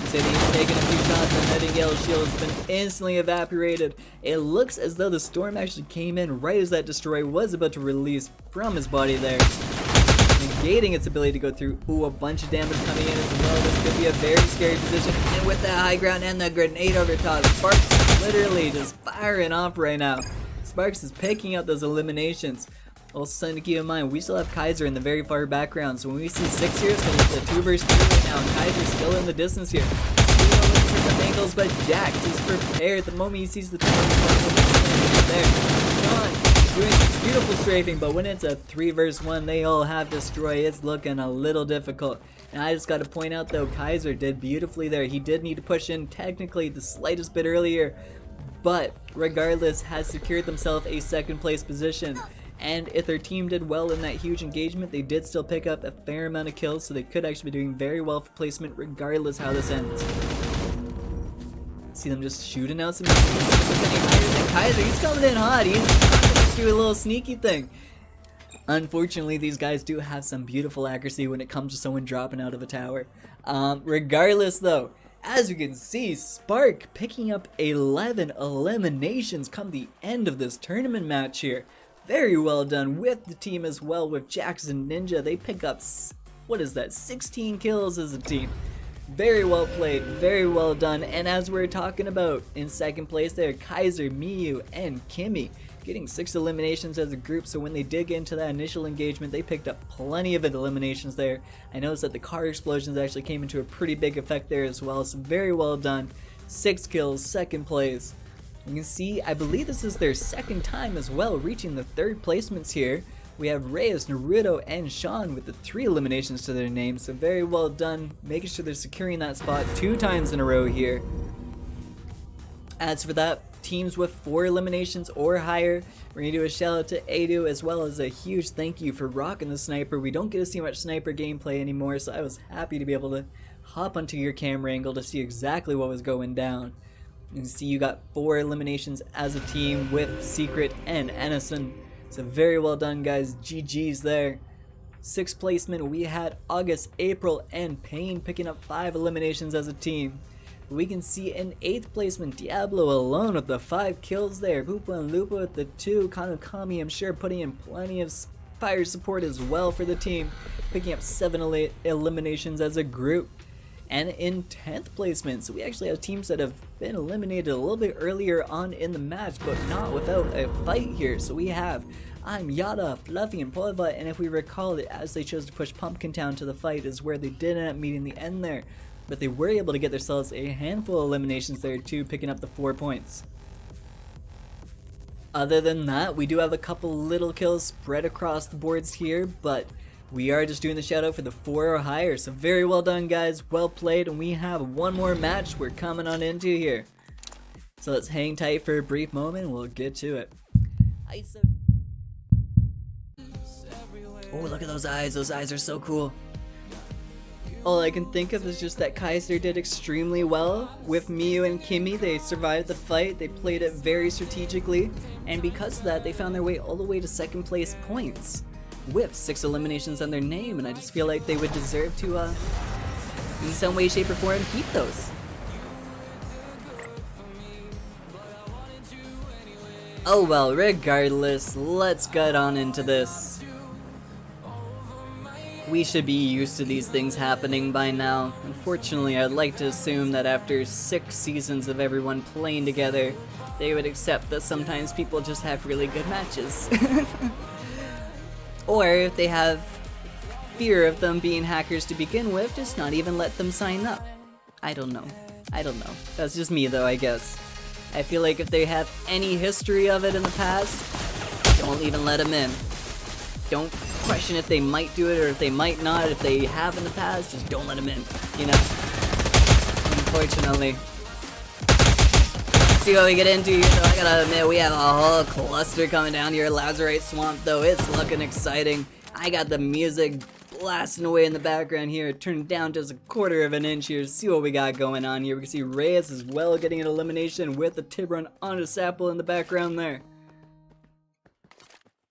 Say that he's taken a few shots and Nightingale's shield has been instantly evaporated. It looks as though the storm actually came in right as that destroyer was about to release from his body there, negating its ability to go through. Ooh, a bunch of damage coming in as well. This could be a very scary position. And with that high ground and the grenade over top, Sparks literally just firing off right now. Sparks is picking up those eliminations. Also something to keep in mind, we still have Kaiser in the very far background, so when we see 6 here, so it's a 2 versus 2 right now, and Kaiser's still in the distance here. He's looking for some angles, but Jax is prepared the moment he sees the turn. There, Sean doing beautiful strafing, but when it's a 3 versus 1, they all have destroy. It's looking a little difficult. And I just got to point out though, Kaiser did beautifully there. He did need to push in technically the slightest bit earlier, but regardless has secured themselves a 2nd place position. And if their team did well in that huge engagement, they did still pick up a fair amount of kills, so they could actually be doing very well for placement regardless how this ends. See them just shooting out some Kaiser, he's coming in hot. He's gonna do a little sneaky thing. Unfortunately, these guys do have some beautiful accuracy when it comes to someone dropping out of a tower. Regardless though, as you can see, Spark picking up 11 eliminations come the end of this tournament match here. Very well done with the team as well, with Jax and Ninja. They pick up, what is that, 16 kills as a team. Very well played, very well done. And as we're talking about, in 2nd place there, Kaiser, Miyu, and Kimmy getting 6 eliminations as a group. So when they did get into that initial engagement, they picked up plenty of eliminations there. I noticed that the car explosions actually came into a pretty big effect there as well. So very well done. 6 kills, 2nd place. You can see, I believe this is their 2nd time as well, reaching the 3rd placements here. We have Reyes, Naruto, and Sean with the 3 eliminations to their name, so very well done, making sure they're securing that spot 2 times in a row here. As for that, teams with 4 eliminations or higher, we're going to do a shout out to Adu, as well as a huge thank you for rocking the sniper. We don't get to see much sniper gameplay anymore, so I was happy to be able to hop onto your camera angle to see exactly what was going down. You can see you got 4 eliminations as a team with Secret and Anison. So very well done, guys. GG's there. 6th placement, we had August, April, and Payne picking up 5 eliminations as a team. We can see in 8th placement, Diablo alone with the 5 kills there. Poopa and Lupa with the 2. Kanokami, I'm sure, putting in plenty of fire support as well for the team, picking up 7 eliminations as a group. And in 10th placement, so we actually have teams that have been eliminated a little bit earlier on in the match, but not without a fight here. So we have I'm Yada, Fluffy, and Polva, and if we recall it, as they chose to push Pumpkin Town to the fight is where they did end up meeting the end there. But they were able to get themselves a handful of eliminations there too, picking up the 4 points. Other than that, we do have a couple little kills spread across the boards here, but we are just doing the shout out for the 4 or higher, so very well done, guys, well played, and we have one more match we're coming on into here. So let's hang tight for a brief moment and we'll get to it. Oh, look at those eyes are so cool. All I can think of is just that Kaiser did extremely well with Miyu and Kimmy. They survived the fight, they played it very strategically, and because of that, they found their way all the way to 2nd place points, with 6 eliminations on their name, and I just feel like they would deserve to, in some way, shape, or form, keep those. Oh well, regardless, let's get on into this. We should be used to these things happening by now. Unfortunately, I'd like to assume that after 6 seasons of everyone playing together, they would accept that sometimes people just have really good matches. Or if they have fear of them being hackers to begin with, just not even let them sign up. I don't know. That's just me though, I guess. I feel like if they have any history of it in the past, don't even let them in. Don't question if they might do it or if they might not. If they have in the past, just don't let them in, you know? Unfortunately. See what we get into here, though. I gotta admit, we have a whole cluster coming down here. Lazarite Swamp, though, it's looking exciting. I got the music blasting away in the background here. Turned down just a quarter of an inch here. See what we got going on here. We can see Reyes as well getting an elimination with the Tiburon on a Sapple in the background there.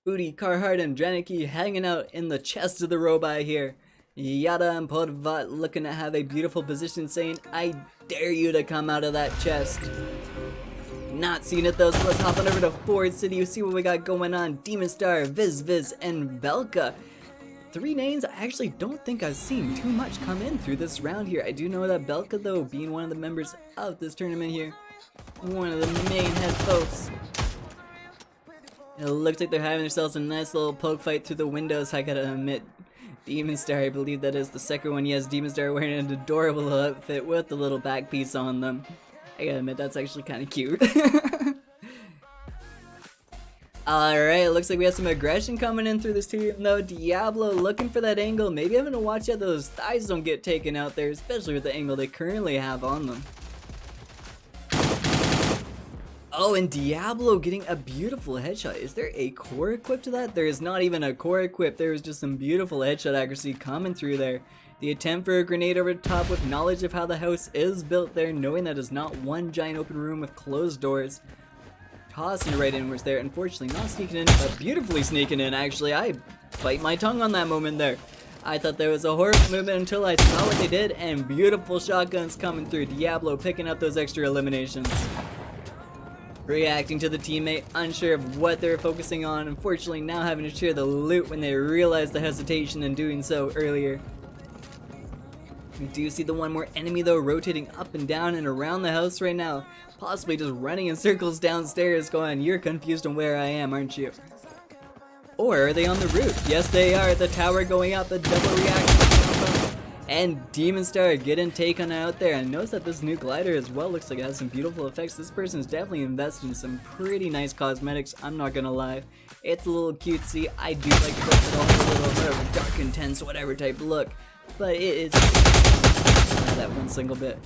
Booty, Carhartt, and Draniki hanging out in the chest of the robot here. Yada and Podvat looking to have a beautiful position saying, I dare you to come out of that chest. Not seeing it though, so let's hop on over to Ford City. You see what we got going on. Demon Star, Viz, and Velka. 3 names I actually don't think I've seen too much come in through this round here. I do know that Belka though, being one of the members of this tournament here, one of the main head folks. It looks like they're having themselves a nice little poke fight through the windows, I gotta admit. Demon Star, I believe that is the second one. Yes, Demon Star wearing an adorable outfit with the little back piece on them. I gotta admit, that's actually kind of cute. Alright, looks like we have some aggression coming in through this team though. Diablo looking for that angle, maybe having to watch out those thighs don't get taken out there, especially with the angle they currently have on them. Oh, and Diablo getting a beautiful headshot. Is there a core equipped to that? There is not even a core equipped. There is just some beautiful headshot accuracy coming through there. The attempt for a grenade over the top with knowledge of how the house is built there, knowing that it's not one giant open room with closed doors. Tossing it right inwards there. Unfortunately, not sneaking in, but beautifully sneaking in, actually. I bite my tongue on that moment there. I thought there was a horrible movement until I saw what they did, and beautiful shotguns coming through. Diablo picking up those extra eliminations. Reacting to the teammate, unsure of what they're focusing on, unfortunately now having to share the loot when they realized the hesitation in doing so earlier. We do see the one more enemy though rotating up and down and around the house right now, possibly just running in circles downstairs going, you're confused on where I am, aren't you? Or are they on the roof? Yes they are, the tower going up, the double reaction. And Demon Star getting taken out there. And notice that this new glider as well looks like it has some beautiful effects. This person's definitely invested in some pretty nice cosmetics, I'm not gonna lie. It's a little cutesy. I do like a little bit of dark, intense, whatever type look. But it is that one single bit.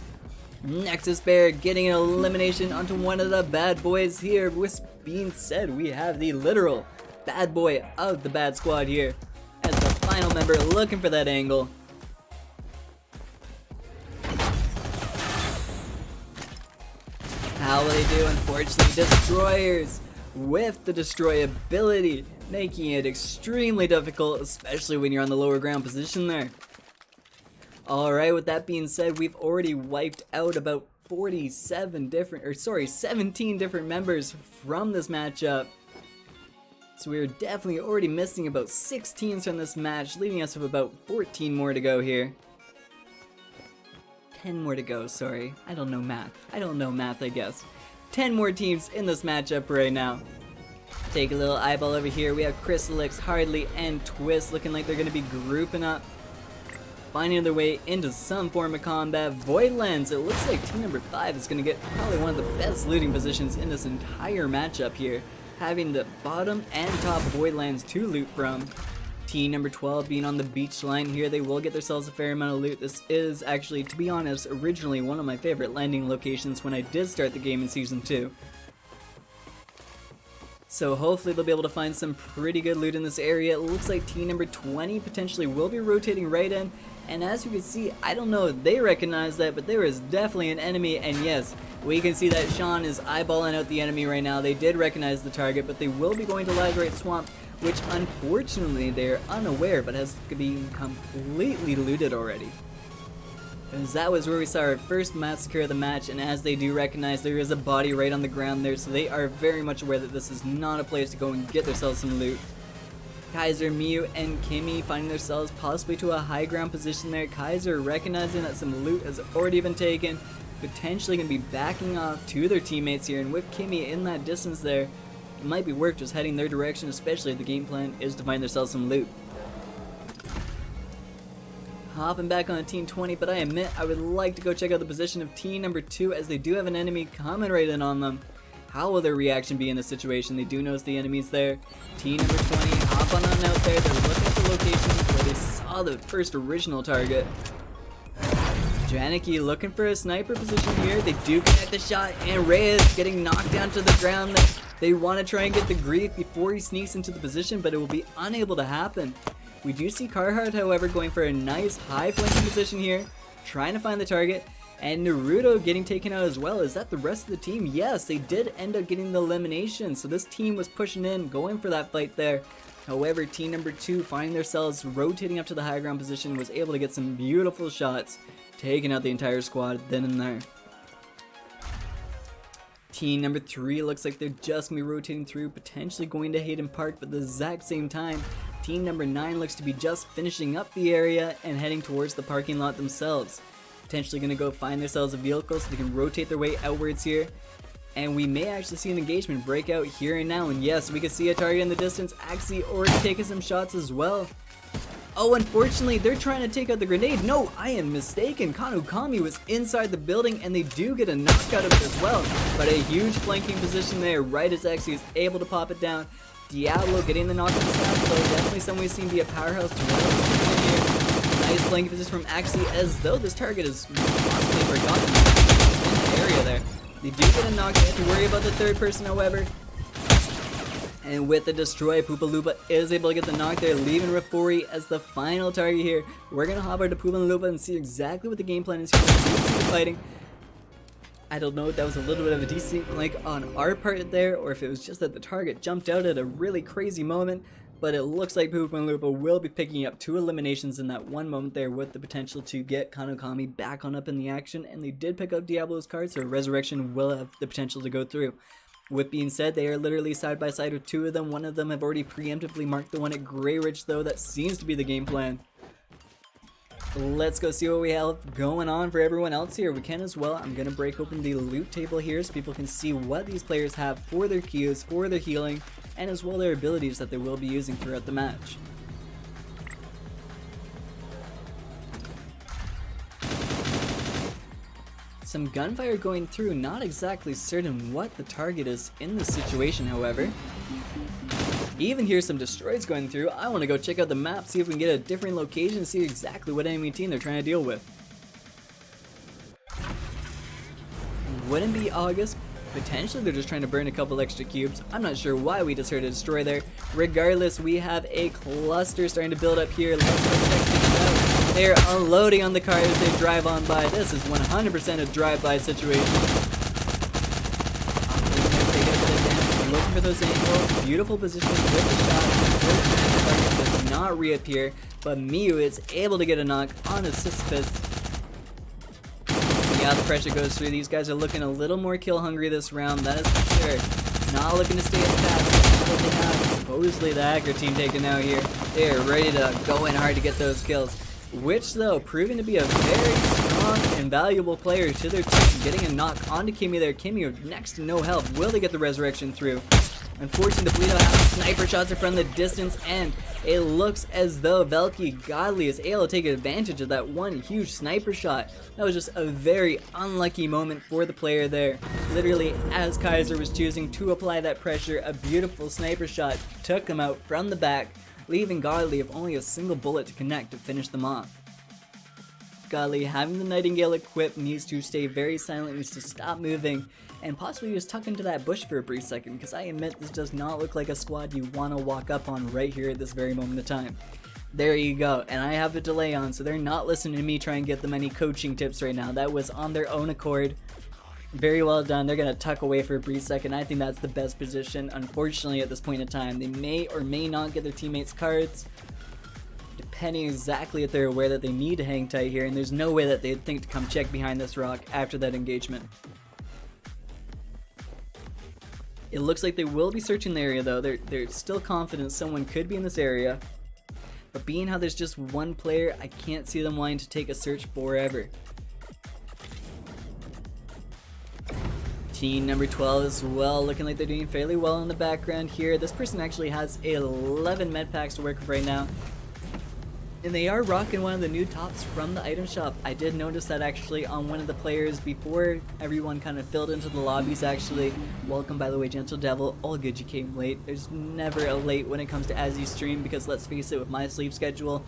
Nexus Bear getting an elimination onto one of the bad boys here. With being said, we have the literal bad boy of the bad squad here as the final member looking for that angle. How will they do? Unfortunately, Destroyers with the destroy ability, making it extremely difficult, especially when you're on the lower ground position there. Alright, with that being said, we've already wiped out about 17 different members from this matchup. So we're definitely already missing about 6 teams from this match, leaving us with about 14 more to go here. 10 more to go, sorry. I don't know math, I guess. 10 more teams in this matchup right now. Take a little eyeball over here. We have Chrysalix, Hardly, and Twist looking like they're going to be grouping up, finding their way into some form of combat. Void Lens, it looks like team number 5 is going to get probably one of the best looting positions in this entire matchup here, having the bottom and top Void Lands to loot from. Team number 12 being on the beach line here, they will get themselves a fair amount of loot. This is actually, to be honest, originally one of my favorite landing locations when I did start the game in Season 2. So hopefully they'll be able to find some pretty good loot in this area. It looks like team number 20 potentially will be rotating right in. And as you can see, I don't know if they recognize that, but there is definitely an enemy. And yes, we can see that Sean is eyeballing out the enemy right now. They did recognize the target, but they will be going to Lazarite Swamp, which unfortunately they're unaware, but has been completely looted already. As that was where we saw our first massacre of the match, and as they do recognize there is a body right on the ground there, so they are very much aware that this is not a place to go and get themselves some loot. Kaiser, Miu, and Kimmy finding themselves possibly to a high ground position there. Kaiser recognizing that some loot has already been taken, potentially going to be backing off to their teammates here, and with Kimmy in that distance there, it might be worth just heading their direction, especially if the game plan is to find themselves some loot. Hopping back on team 20, but I admit I would like to go check out the position of team number 2 as they do have an enemy coming right in on them. How will their reaction be in this situation? They do notice the enemies there. Team number 20, hop on out there. They're looking at the location where they saw the first original target. Janicki looking for a sniper position here. They do connect the shot, and Reyes getting knocked down to the ground. They want to try and get the grief before he sneaks into the position, but it will be unable to happen. We do see Carhartt, however, going for a nice high flanking position here, trying to find the target, and Naruto getting taken out as well. Is that the rest of the team? Yes, they did end up getting the elimination, so this team was pushing in, going for that fight there. However, team number 2, finding themselves rotating up to the high ground position, was able to get some beautiful shots, taking out the entire squad then and there. Team number 3 looks like they're just going to be rotating through, potentially going to Hayden Park, but at the exact same time, team number 9 looks to be just finishing up the area and heading towards the parking lot themselves. Potentially going to go find themselves a vehicle so they can rotate their way outwards here. And we may actually see an engagement break out here and now. And yes, we can see a target in the distance actually already taking some shots as well. Oh, unfortunately, they're trying to take out the grenade. No, I am mistaken. Kanukami was inside the building, and they do get a knockout of it as well. But a huge flanking position there, right as Axie is able to pop it down. Diablo getting the knock on the snap, though. Definitely someone we've seen be a powerhouse to run here. Nice flanking position from Axie, as though this target is possibly forgotten in the area there. They do get a knock. They have to worry about the third person, however. And with the destroy, Poopa is able to get the knock there, leaving Rafori as the final target here. We're going to hop over to Poopa and see exactly what the game plan is here. We do see the fighting. I don't know if that was a little bit of a decent like on our part there, or if it was just that the target jumped out at a really crazy moment. But it looks like Poopa will be picking up 2 eliminations in that one moment there, with the potential to get Kanokami back on up in the action. And they did pick up Diablo's card, so Resurrection will have the potential to go through. With being said, they are literally side by side with 2 of them. One of them have already preemptively marked the one at Grey Ridge, though. That seems to be the game plan. Let's go see what we have going on for everyone else here. We can as well. I'm going to break open the loot table here so people can see what these players have for their Qs, for their healing, and as well their abilities that they will be using throughout the match. Some gunfire going through, not exactly certain what the target is in this situation, however. Even hear some destroys going through. I want to go check out the map, see if we can get a different location, see exactly what enemy team they're trying to deal with. Wouldn't be August. Potentially they're just trying to burn a couple extra cubes. I'm not sure why we just heard a destroy there. Regardless, we have a cluster starting to build up here. Let's go check things out. They're unloading on the car as they drive on by. This is 100% a drive-by situation. Looking for those angles. Beautiful position with the shot. The target does not reappear, but Miu is able to get a knock on his Sisyphus. See how the pressure goes through. These guys are looking a little more kill hungry this round, that is for sure. Not looking to stay as fast as they have supposedly the hacker team taken out here. They are ready to go in hard to get those kills. Which, though, proving to be a very strong and valuable player to their team. Getting a knock onto Kimmy there. Kimmy with next to no health. Will they get the resurrection through? Unfortunately, the Bleedo has sniper shots from the distance, and it looks as though Velky Godly is able to take advantage of that one huge sniper shot. That was just a very unlucky moment for the player there. Literally, as Kaiser was choosing to apply that pressure, a beautiful sniper shot took him out from the back, leaving Godly with only a single bullet to connect to finish them off. Godly, having the Nightingale equipped, needs to stay very silent, needs to stop moving, and possibly just tuck into that bush for a brief second, because I admit this does not look like a squad you want to walk up on right here at this very moment of time. There you go, and I have a delay on, so they're not listening to me try and get them any coaching tips right now. That was on their own accord. Very well done. They're going to tuck away for a brief second. I think that's the best position, unfortunately, at this point in time. They may or may not get their teammates' cards. depending exactly if they're aware that they need to hang tight here, and there's no way that they'd think to come check behind this rock after that engagement. It looks like they will be searching the area though. They're still confident someone could be in this area, but being how there's just one player, I can't see them wanting to take a search forever. Team number 12 as well, looking like they're doing fairly well in the background here. This person actually has 11 med packs to work with right now. And they are rocking one of the new tops from the item shop. I did notice that actually on one of the players before everyone kind of filled into the lobbies actually. Welcome, by the way, Gentle Devil. All good you came late. There's never a late when it comes to As You Stream, because let's face it, with my sleep schedule,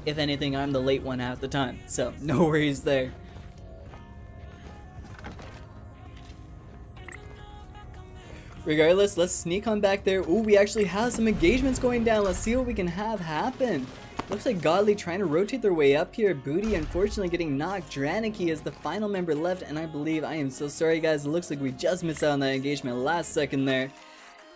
if anything, I'm the late one half the time. So no worries there. Regardless, let's sneak on back there. Ooh, we actually have some engagements going down. Let's see what we can have happen. Looks like Godly trying to rotate their way up here. Booty unfortunately getting knocked. Draniki is the final member left, and I believe, I am so sorry guys, it looks like we just missed out on that engagement last second there.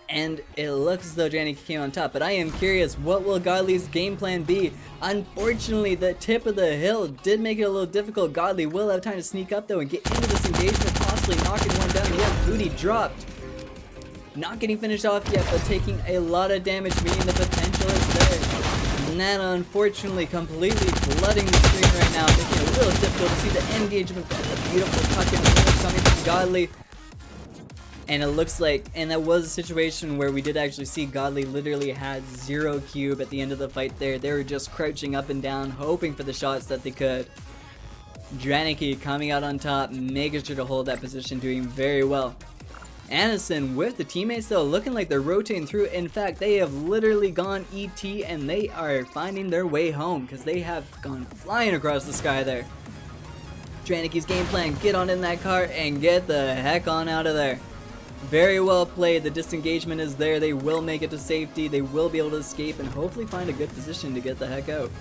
And it looks as though Draniki came on top, but I am curious, what will Godly's game plan be? Unfortunately, the tip of the hill did make it a little difficult. Godly will have time to sneak up though and get into this engagement, possibly knocking one down. Yes, Booty dropped. Not getting finished off yet, but taking a lot of damage, meaning the potential is there. Nana unfortunately completely flooding the screen right now, making it a little difficult to see the engagement, but the beautiful tuck in coming from Godly. And it looks like, and that was a situation where we did actually see Godly literally had 0 cube at the end of the fight there. They were just crouching up and down, hoping for the shots that they could. Draniki coming out on top, making sure to hold that position, doing very well. Anderson with the teammates though, looking like they're rotating through. In fact, they have literally gone ET and they are finding their way home because they have gone flying across the sky there. Draniki's game plan, get on in that car and get the heck on out of there. Very well played, the disengagement is there, they will make it to safety, they will be able to escape and hopefully find a good position to get the heck out.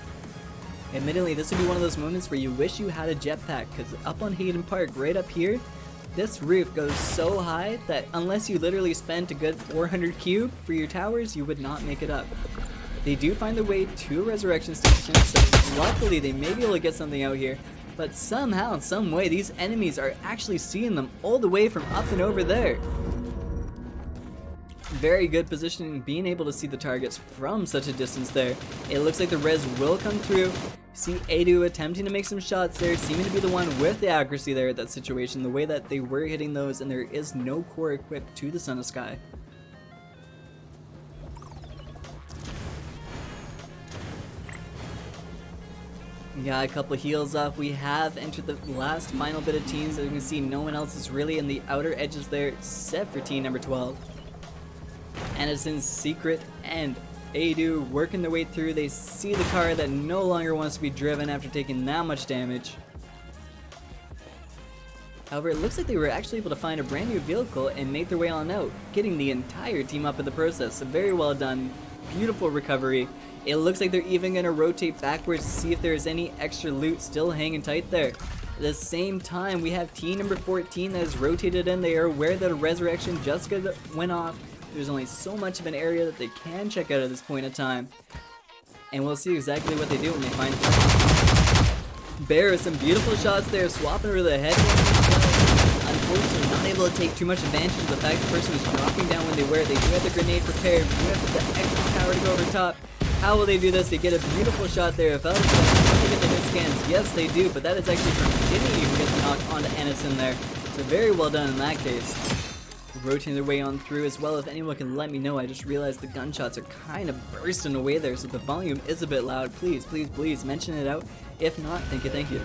Admittedly, this would be one of those moments where you wish you had a jetpack, because up on Hayden Park, right up here, this roof goes so high that unless you literally spent a good 400 cube for your towers, you would not make it up. They do find their way to a resurrection station, so luckily they may be able to get something out here, but somehow, some way, these enemies are actually seeing them all the way from up and over there. Very good positioning, being able to see the targets from such a distance there. It looks like the res will come through. See Adu attempting to make some shots there, seeming to be the one with the accuracy there at that situation, the way that they were hitting those, and there is no core equipped to the Son of Sky. Got a couple heals off. We have entered the last final bit of teams. As you can see, no one else is really in the outer edges there except for team number 12. Anderson, Secret, and Adu working their way through. They see the car that no longer wants to be driven after taking that much damage. However, it looks like they were actually able to find a brand new vehicle and make their way on out, getting the entire team up in the process. So very well done. Beautiful recovery. It looks like they're even going to rotate backwards to see if there's any extra loot still hanging tight there. At the same time, we have team number 14 that has rotated in. They are aware that a resurrection just went off. There's only so much of an area that they can check out at this point in time. And we'll see exactly what they do when they find it. Bear with some beautiful shots there, swapping over the head. Unfortunately, not able to take too much advantage of the fact the person is dropping down when they wear it. They do have the grenade prepared, with the extra power to go over top. How will they do this? They get a beautiful shot there. If else, they get the hit scans. Yes, they do, but that is actually from Jimmy who gets knocked onto Anderson there. So very well done in that case. Rotating their way on through as well. If anyone can let me know, I just realized the gunshots are kind of bursting away there, so the volume is a bit loud. Please, please, please mention it out. If not, thank you, thank you.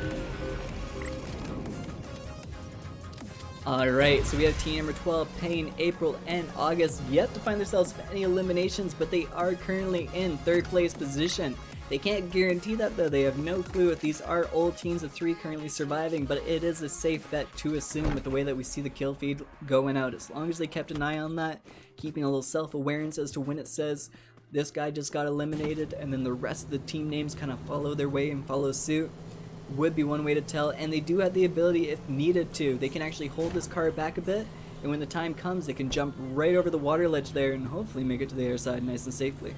Alright, so we have team number 12, Payne, April, and August yet to find themselves any eliminations, but they are currently in 3rd place position. They can't guarantee that though, they have no clue if these are old teams of 3 currently surviving, but it is a safe bet to assume with the way that we see the kill feed going out. As long as they kept an eye on that, keeping a little self-awareness as to when it says this guy just got eliminated, and then the rest of the team names kind of follow their way and follow suit, would be one way to tell. And they do have the ability, if needed to, they can actually hold this car back a bit, and when the time comes they can jump right over the water ledge there and hopefully make it to the other side nice and safely.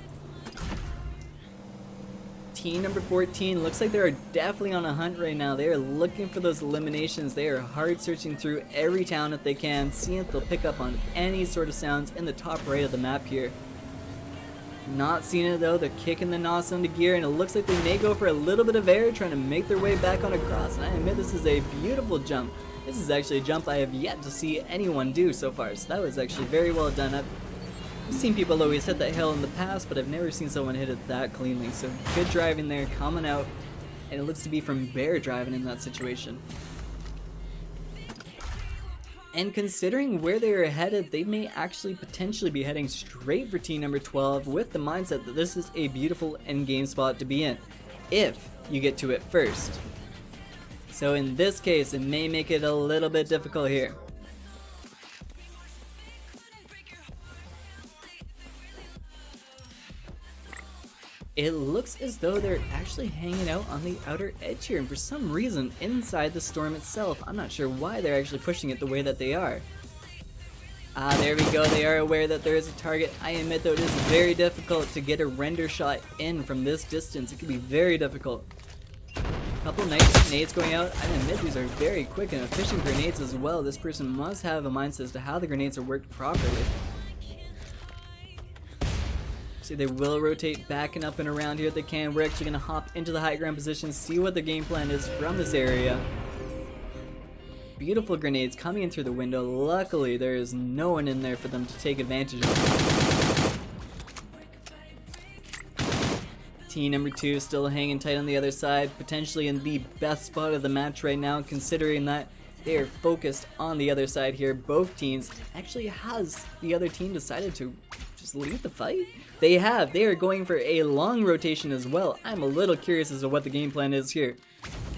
team number 14 looks like they are definitely on a hunt right now. They are looking for those eliminations. They are hard searching through every town if they can, seeing if they'll pick up on any sort of sounds in the top right of the map here. Not seeing it though. They're kicking the NOS into gear, and it looks like they may go for a little bit of air, trying to make their way back on across. And I admit this is a beautiful jump. This is actually a jump I have yet to see anyone do so far, so that was actually very well done. I've seen people always hit that hill in the past, but I've never seen someone hit it that cleanly. So good driving there, coming out, and it looks to be from Bear driving in that situation. And considering where they are headed, they may actually potentially be heading straight for team number 12 with the mindset that this is a beautiful endgame spot to be in, if you get to it first. So in this case, it may make it a little bit difficult here. It looks as though they're actually hanging out on the outer edge here, and for some reason inside the storm itself, I'm not sure why they're actually pushing it the way that they are. Ah, there we go, they are aware that there is a target. I admit though it is very difficult to get a render shot in from this distance. It can be very difficult. Couple nice grenades going out. I admit these are very quick and efficient grenades as well. This person must have a mindset as to how the grenades are worked properly. See, they will rotate back and up and around here if they can. We're actually going to hop into the high ground position, see what the game plan is from this area. Beautiful grenades coming in through the window. Luckily, there is no one in there for them to take advantage of. Team number 2 still hanging tight on the other side, potentially in the best spot of the match right now, considering that they are focused on the other side here. Both teams actually has the other team decided to just leave the fight? They have. They are going for a long rotation as well. I'm a little curious as to what the game plan is here.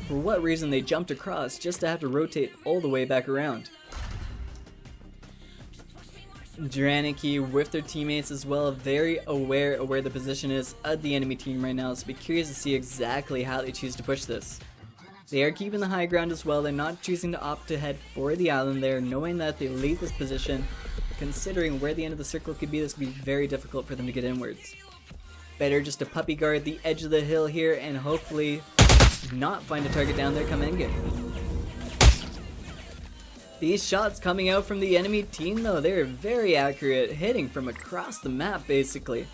For what reason they jumped across just to have to rotate all the way back around. Dranicki with their teammates as well, very aware of where the position is of the enemy team right now, so be curious to see exactly how they choose to push this. They are keeping the high ground as well. They're not choosing to opt to head for the island there, knowing that if they leave this position, considering where the end of the circle could be, this could be very difficult for them to get inwards. Better just to puppy guard the edge of the hill here and hopefully not find a target down there come endgame. These shots coming out from the enemy team though, they're very accurate, hitting from across the map basically.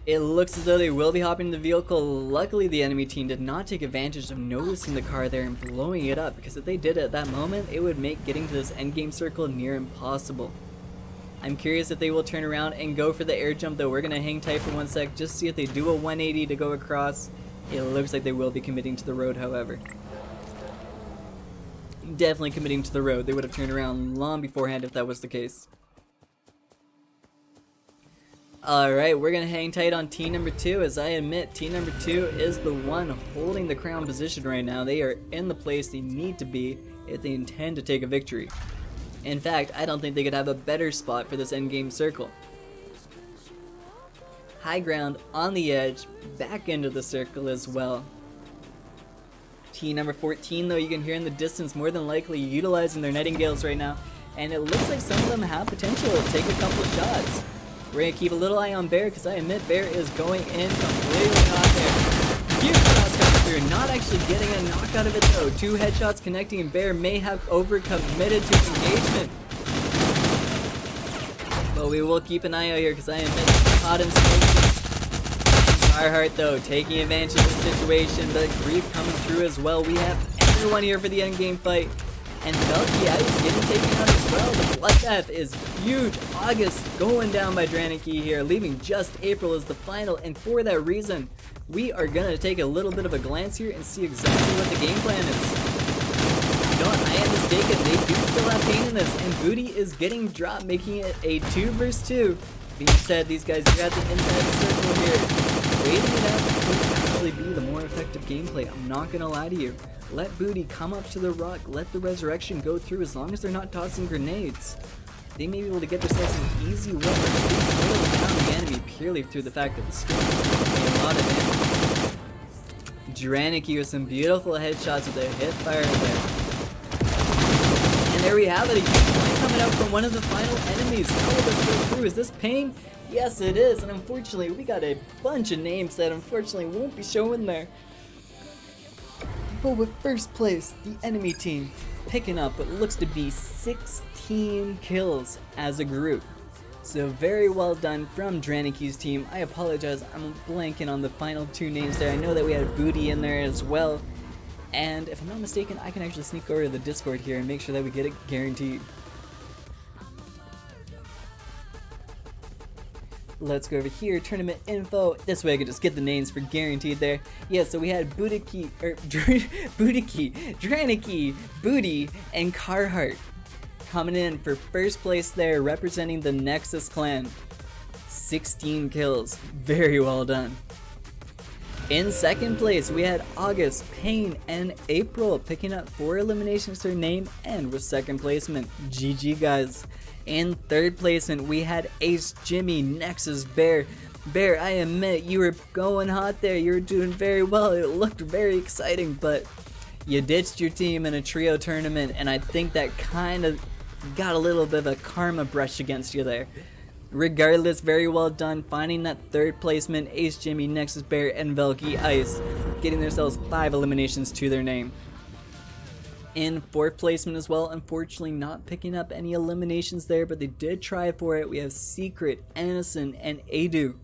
It looks as though they will be hopping the vehicle. Luckily the enemy team did not take advantage of noticing the car there and blowing it up, because if they did at that moment, it would make getting to this endgame circle near impossible. I'm curious if they will turn around and go for the air jump though. We're going to hang tight for 1 sec, just see if they do a 180 to go across. It looks like they will be committing to the road however. Definitely committing to the road. They would have turned around long beforehand if that was the case. Alright, we're going to hang tight on team number 2. As I admit, team number 2 is the one holding the crown position right now. They are in the place they need to be if they intend to take a victory. In fact, I don't think they could have a better spot for this endgame circle. High ground on the edge, back into the circle as well. Team number 14 though, you can hear in the distance, more than likely utilizing their nightingales right now. And it looks like some of them have potential to take a couple of shots. We're going to keep a little eye on Bear, because I admit Bear is going in completely hot there. Huge shots coming through, not actually getting a knock out of it though. 2 headshots connecting, and Bear may have overcommitted to engagement. But we will keep an eye out here, because I admit hot and smoky. Carhartt though, taking advantage of the situation, but grief coming through as well. We have everyone here for the endgame fight. And Melky is getting taken out as well. The bloodbath is huge. August going down by Dranicki here, leaving just April as the final. And for that reason, we are going to take a little bit of a glance here and see exactly what the game plan is. You know what, I am mistaken. They do still have pain in this. And Booty is getting dropped, making it a 2 versus 2. Being said, these guys are at the inside circle here. Waiting it out could actually be the more effective gameplay. I'm not going to lie to you. Let Booty come up to the rock, let the resurrection go through as long as they're not tossing grenades. They may be able to get themselves an easy win, or at least whittle down the enemy purely through the fact that the skin is a lot of damage. Dranicki with some beautiful headshots with a hip fire there. And there we have it, a huge point coming out from one of the final enemies. How will this go through? Is this Pain? Yes, it is, and unfortunately, we got a bunch of names that unfortunately won't be showing there. But with first place, the enemy team picking up what looks to be 16 kills as a group. So very well done from Draniki's team. I apologize, I'm blanking on the final two names there. I know that we had Booty in there as well. And if I'm not mistaken, I can actually sneak over to the Discord here and make sure that we get it guaranteed. Let's go over here, tournament info. This way I can just get the names for guaranteed there. Yeah, so we had Dranicky, Booty, and Carhartt coming in for first place there, representing the Nexus clan. 16 kills. Very well done. In second place, we had August, Payne, and April picking up 4 eliminations to their name and with second placement. GG, guys. In third placement, we had Ace, Jimmy, Nexus, Bear. Bear, I admit, you were going hot there. You were doing very well. It looked very exciting, but you ditched your team in a trio tournament, and I think that kind of got a little bit of a karma brush against you there. Regardless, very well done finding that third placement. Ace, Jimmy, Nexus, Bear, and Velky Ice getting themselves 5 eliminations to their name. In fourth placement as well, unfortunately not picking up any eliminations there, but they did try for it. We have Secret, Innocent, and Adu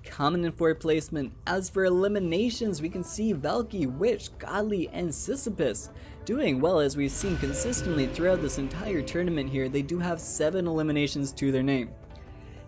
coming in fourth placement. As for eliminations, we can see Velky, Witch, Godly, and Sisyphus doing well, as we've seen consistently throughout this entire tournament here. They do have 7 eliminations to their name.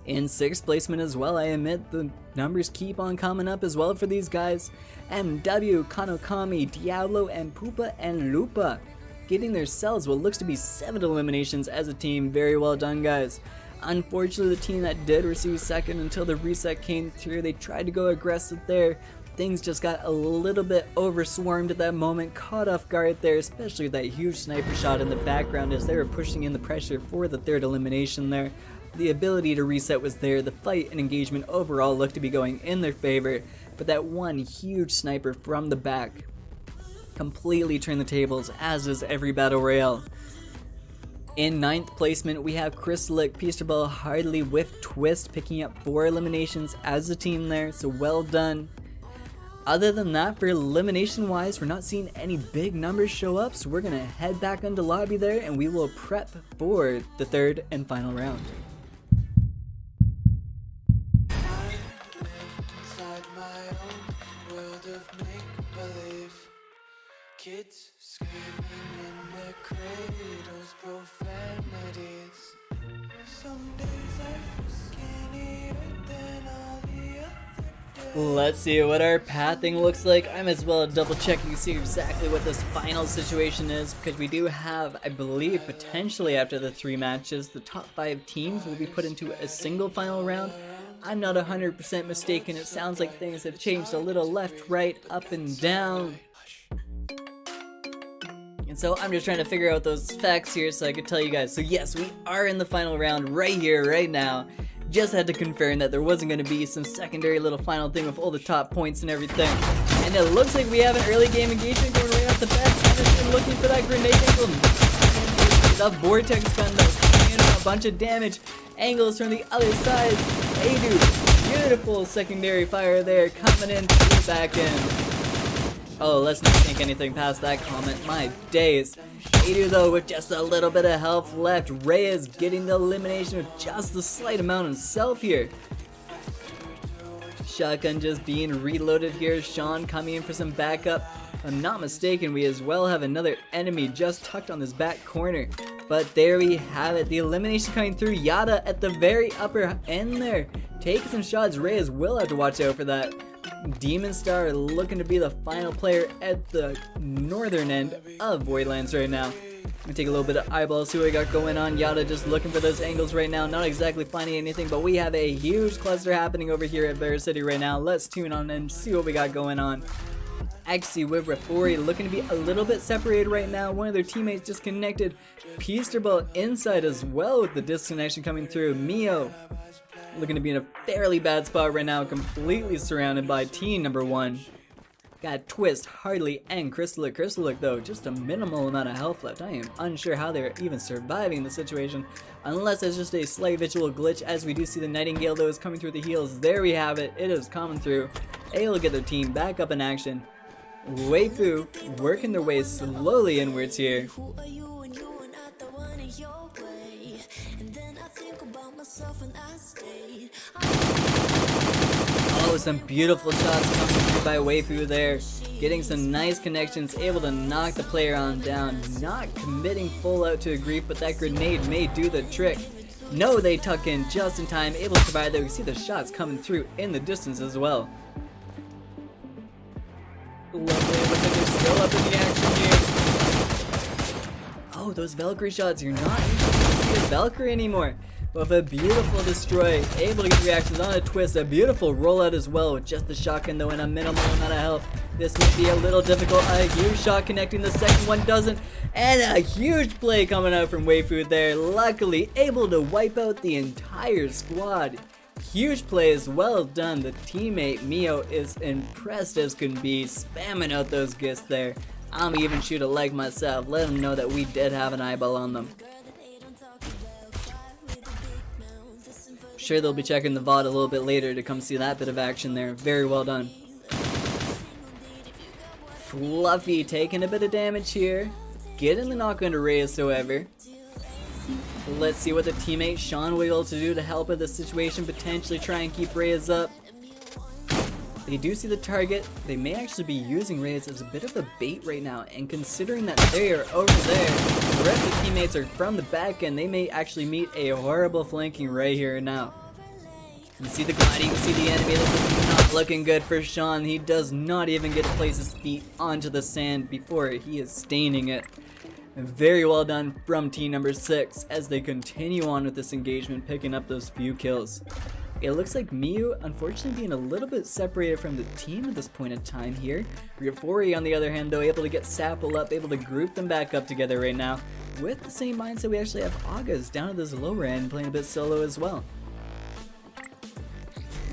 In sixth placement as well, I admit the numbers keep on coming up as well for these guys. MW, Kanokami, Diablo, and Pupa and Lupa getting themselves what looks to be 7 eliminations as a team. Very well done, guys. Unfortunately, the team that did receive second until the reset came through, they tried to go aggressive there. Things just got a little bit overswarmed at that moment, caught off guard there, especially with that huge sniper shot in the background as they were pushing in the pressure for the third elimination there. The ability to reset was there, the fight and engagement overall looked to be going in their favor, but that one huge sniper from the back completely turned the tables, as is every battle royale. In ninth placement, we have Crystalic, Peaceable, Hardly, with Twist picking up 4 eliminations as a team there, so well done. Other than that, for elimination wise, we're not seeing any big numbers show up, so we're gonna head back into lobby there and we will prep for the third and final round. Kids screaming in their cradles, profanities. Some days I feel skinnier than all the other days. Let's see what our pathing looks like. I'm as well double checking to see exactly what this final situation is, because we do have, I believe, potentially after the 3 matches, the top 5 teams will be put into a single final round. I'm not 100% mistaken. It sounds like things have changed a little left, right, up, and down. And so I'm just trying to figure out those facts here so I could tell you guys. So yes, we are in the final round right here, right now. Just had to confirm that there wasn't going to be some secondary little final thing with all the top points and everything. And it looks like we have an early game engagement going right off the bat. Anderson looking for that grenade angle. The Vortex gun though, in a bunch of damage. Angles from the other side. Adu, beautiful secondary fire there, coming in to the back end. Oh, let's not think anything past that comment. My days. Adu though with just a little bit of health left. Reyes getting the elimination with just a slight amount himself here. Shotgun just being reloaded here. Sean coming in for some backup. If I'm not mistaken, we as well have another enemy just tucked on this back corner. But there we have it. The elimination coming through. Yada at the very upper end there. Taking some shots. Reyes will have to watch out for that. Demon Star looking to be the final player at the northern end of Voidlands right now. Let me take a little bit of eyeball, see what we got going on. Yada just looking for those angles right now, not exactly finding anything, but we have a huge cluster happening over here at Bear City right now. Let's tune on and see what we got going on. Axie with Refori looking to be a little bit separated right now. One of their teammates disconnected. Peaceable inside as well with the disconnection coming through. Mio looking to be in a fairly bad spot right now, completely surrounded by team number 1. Got Twist, Hardly, and Crystallic. Crystallic though, just a minimal amount of health left. I am unsure how they're even surviving the situation, unless it's just a slight visual glitch, as we do see the Nightingale though is coming through the heels. There we have it, it is coming through. Able to get their team back up in action. Waifu working their way slowly inwards here. Oh, some beautiful shots coming through by Waifu there. Getting some nice connections, able to knock the player on down. Not committing full out to a grief, but that grenade may do the trick. No, they tuck in just in time, able to survive there. We see the shots coming through in the distance as well. Lovely, looks like they're still up in the action here. Oh, those Valkyrie shots, you're not able to see a Valkyrie anymore. With a beautiful destroy, able to get reactions on a Twist, a beautiful rollout as well with just the shotgun though and a minimal amount of health. This may be a little difficult, a huge shot connecting, the second one doesn't, and a huge play coming out from Waifu there, luckily able to wipe out the entire squad. Huge plays, well done. The teammate Mio is impressed as can be, spamming out those gifts there. I'm even shoot a leg myself, let them know that we did have an eyeball on them. Sure, they'll be checking the VOD a little bit later to come see that bit of action there. Very well done. Fluffy taking a bit of damage here. Getting the knock on to Reyes, however. Let's see what the teammate Sean will be able to do to help with the situation, potentially try and keep Reyes up. They do see the target. They may actually be using Reyes as a bit of a bait right now, and considering that they are over there, the rest of the teammates are from the back end, they may actually meet a horrible flanking right here and now. You see the gliding, you see the enemy. This is not looking good for Sean. He does not even get to place his feet onto the sand before he is staining it. Very well done from team number 6 as they continue on with this engagement, picking up those few kills. It looks like Miyu, unfortunately, being a little bit separated from the team at this point in time here. Ryufori, on the other hand, though, able to get Sapple up, able to group them back up together right now. With the same mindset, we actually have August down at this lower end, playing a bit solo as well.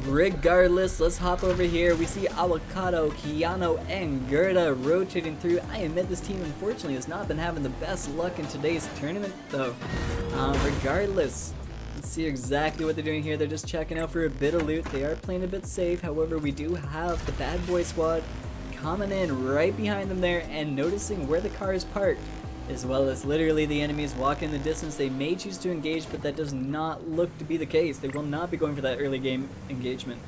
Regardless, let's hop over here. We see Avocado, Kiano, and Gerda rotating through. I admit this team, unfortunately, has not been having the best luck in today's tournament, though. Regardless, let's see exactly what they're doing here. They're just checking out for a bit of loot. They are playing a bit safe. However, we do have the bad boy squad coming in right behind them there and noticing where the car is parked, as well as literally the enemies walking the distance. They may choose to engage, but that does not look to be the case. They will not be going for that early game engagement.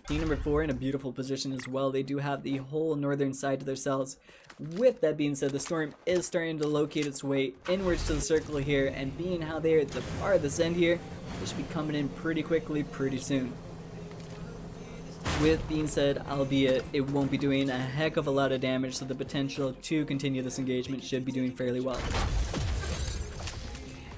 Team number 4 in a beautiful position as well. They do have the whole northern side to themselves. With that being said, the storm is starting to locate its way inwards to the circle here, and being how they're at the farthest end here, they should be coming in pretty quickly, pretty soon. With being said, albeit it won't be doing a heck of a lot of damage, so the potential to continue this engagement should be doing fairly well.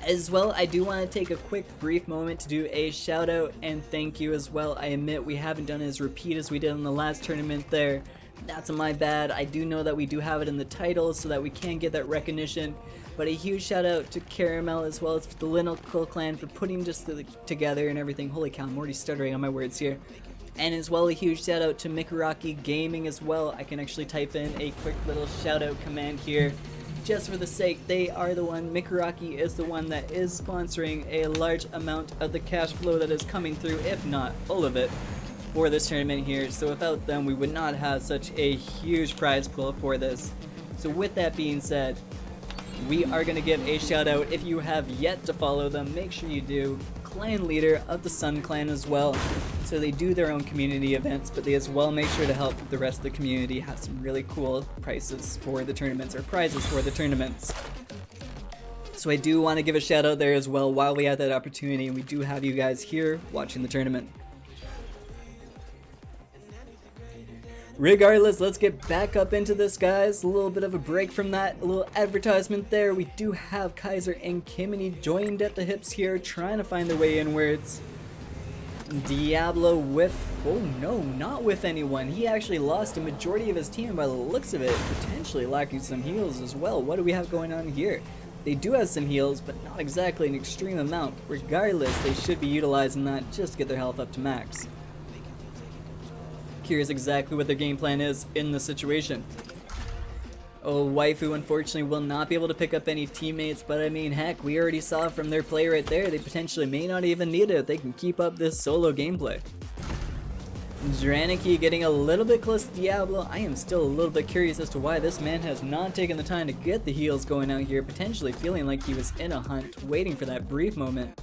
As well, I do want to take a quick brief moment to do a shout out and thank you as well. I admit we haven't done it as repeat as we did in the last tournament there. That's my bad. I do know that we do have it in the title so that we can get that recognition. But a huge shout out to Caramel as well as the Linux clan for putting this together and everything. Holy cow, I'm already stuttering on my words here. And as well, a huge shout out to Mikuraki Gaming as well. I can actually type in a quick little shout out command here just for the sake. They are the one, Mikuraki is the one that is sponsoring a large amount of the cash flow that is coming through, if not all of it, for this tournament here. So without them, we would not have such a huge prize pool for this. So with that being said, we are going to give a shout out. If you have yet to follow them, make sure you do. Clan leader of the Sun Clan as well. So they do their own community events, but they as well make sure to help the rest of the community have some really cool prices for the tournaments, or prizes for the tournaments. So I do want to give a shout out there as well while we have that opportunity, and we do have you guys here watching the tournament. Regardless, let's get back up into this, guys. A little bit of a break from that, a little advertisement there. We do have Kaiser and Kimini joined at the hips here, trying to find their way inwards. Diablo with, oh no, not with anyone. He actually lost a majority of his team by the looks of it, potentially lacking some heals as well. What do we have going on here? They do have some heals, but not exactly an extreme amount. Regardless, they should be utilizing that just to get their health up to max. Curious exactly what their game plan is in this situation. Oh, Waifu unfortunately will not be able to pick up any teammates, but I mean, heck, we already saw from their play right there, they potentially may not even need it if they can keep up this solo gameplay. Draniki getting a little bit close to Diablo. I am still a little bit curious as to why this man has not taken the time to get the heals going out here, potentially feeling like he was in a hunt, waiting for that brief moment.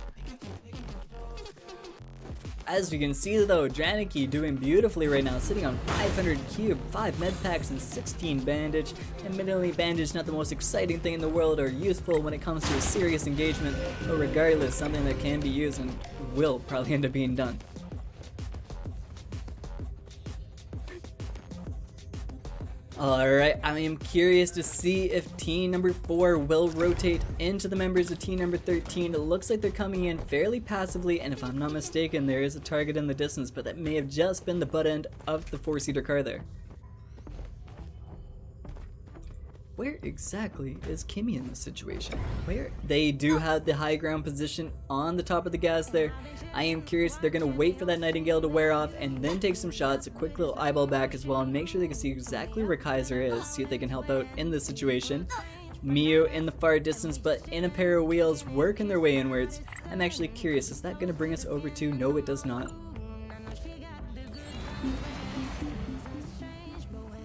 As we can see though, Draniki doing beautifully right now, sitting on 500 cube, 5 med packs and 16 bandage. Admittedly, bandage not the most exciting thing in the world or useful when it comes to a serious engagement, but regardless, something that can be used and will probably end up being done. Alright, I am curious to see if team number 4 will rotate into the members of team number 13. It looks like they're coming in fairly passively, and if I'm not mistaken, there is a target in the distance, but that may have just been the butt end of the 4-seater car there. Where exactly is Kimmy in this situation? Where? They do have the high ground position on the top of the gas there. I am curious if they're going to wait for that Nightingale to wear off and then take some shots, a quick little eyeball back as well, and make sure they can see exactly where Kaiser is, see if they can help out in this situation. Miu in the far distance, but in a pair of wheels, working their way inwards. I'm actually curious, is that going to bring us over to? No, it does not.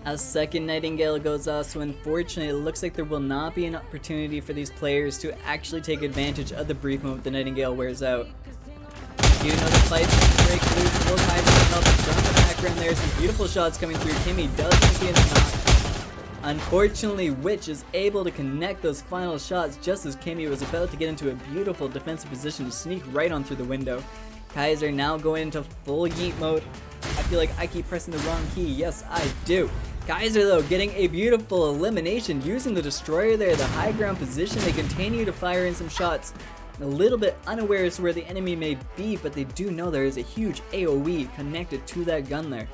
A second Nightingale goes off, so unfortunately it looks like there will not be an opportunity for these players to actually take advantage of the brief moment the Nightingale wears out. You know the fight's break loose, Will Kaiser help from the background there, some beautiful shots coming through. Kimmy does begin to knock. Unfortunately, Witch is able to connect those final shots just as Kimmy was about to get into a beautiful defensive position to sneak right on through the window. Kaiser now going into full yeet mode. I feel like I keep pressing the wrong key. Yes, I do. Kaiser though getting a beautiful elimination using the destroyer there, the high ground position. They continue to fire in some shots. A little bit unaware as to where the enemy may be, but they do know there is a huge AoE connected to that gun there.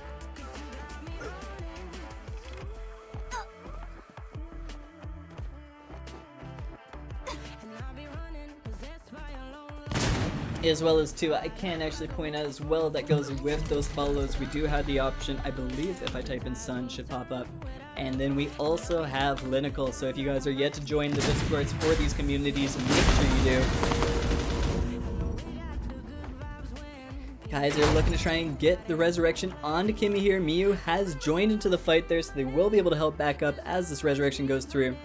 As well as too, I can actually point out as well that goes with those follows. We do have the option, I believe if I type in Sun should pop up. And then we also have Linical, so if you guys are yet to join the Discords for these communities, make sure you do. Guys are looking to try and get the resurrection onto Kimmy here. Miu has joined into the fight there, so they will be able to help back up as this resurrection goes through.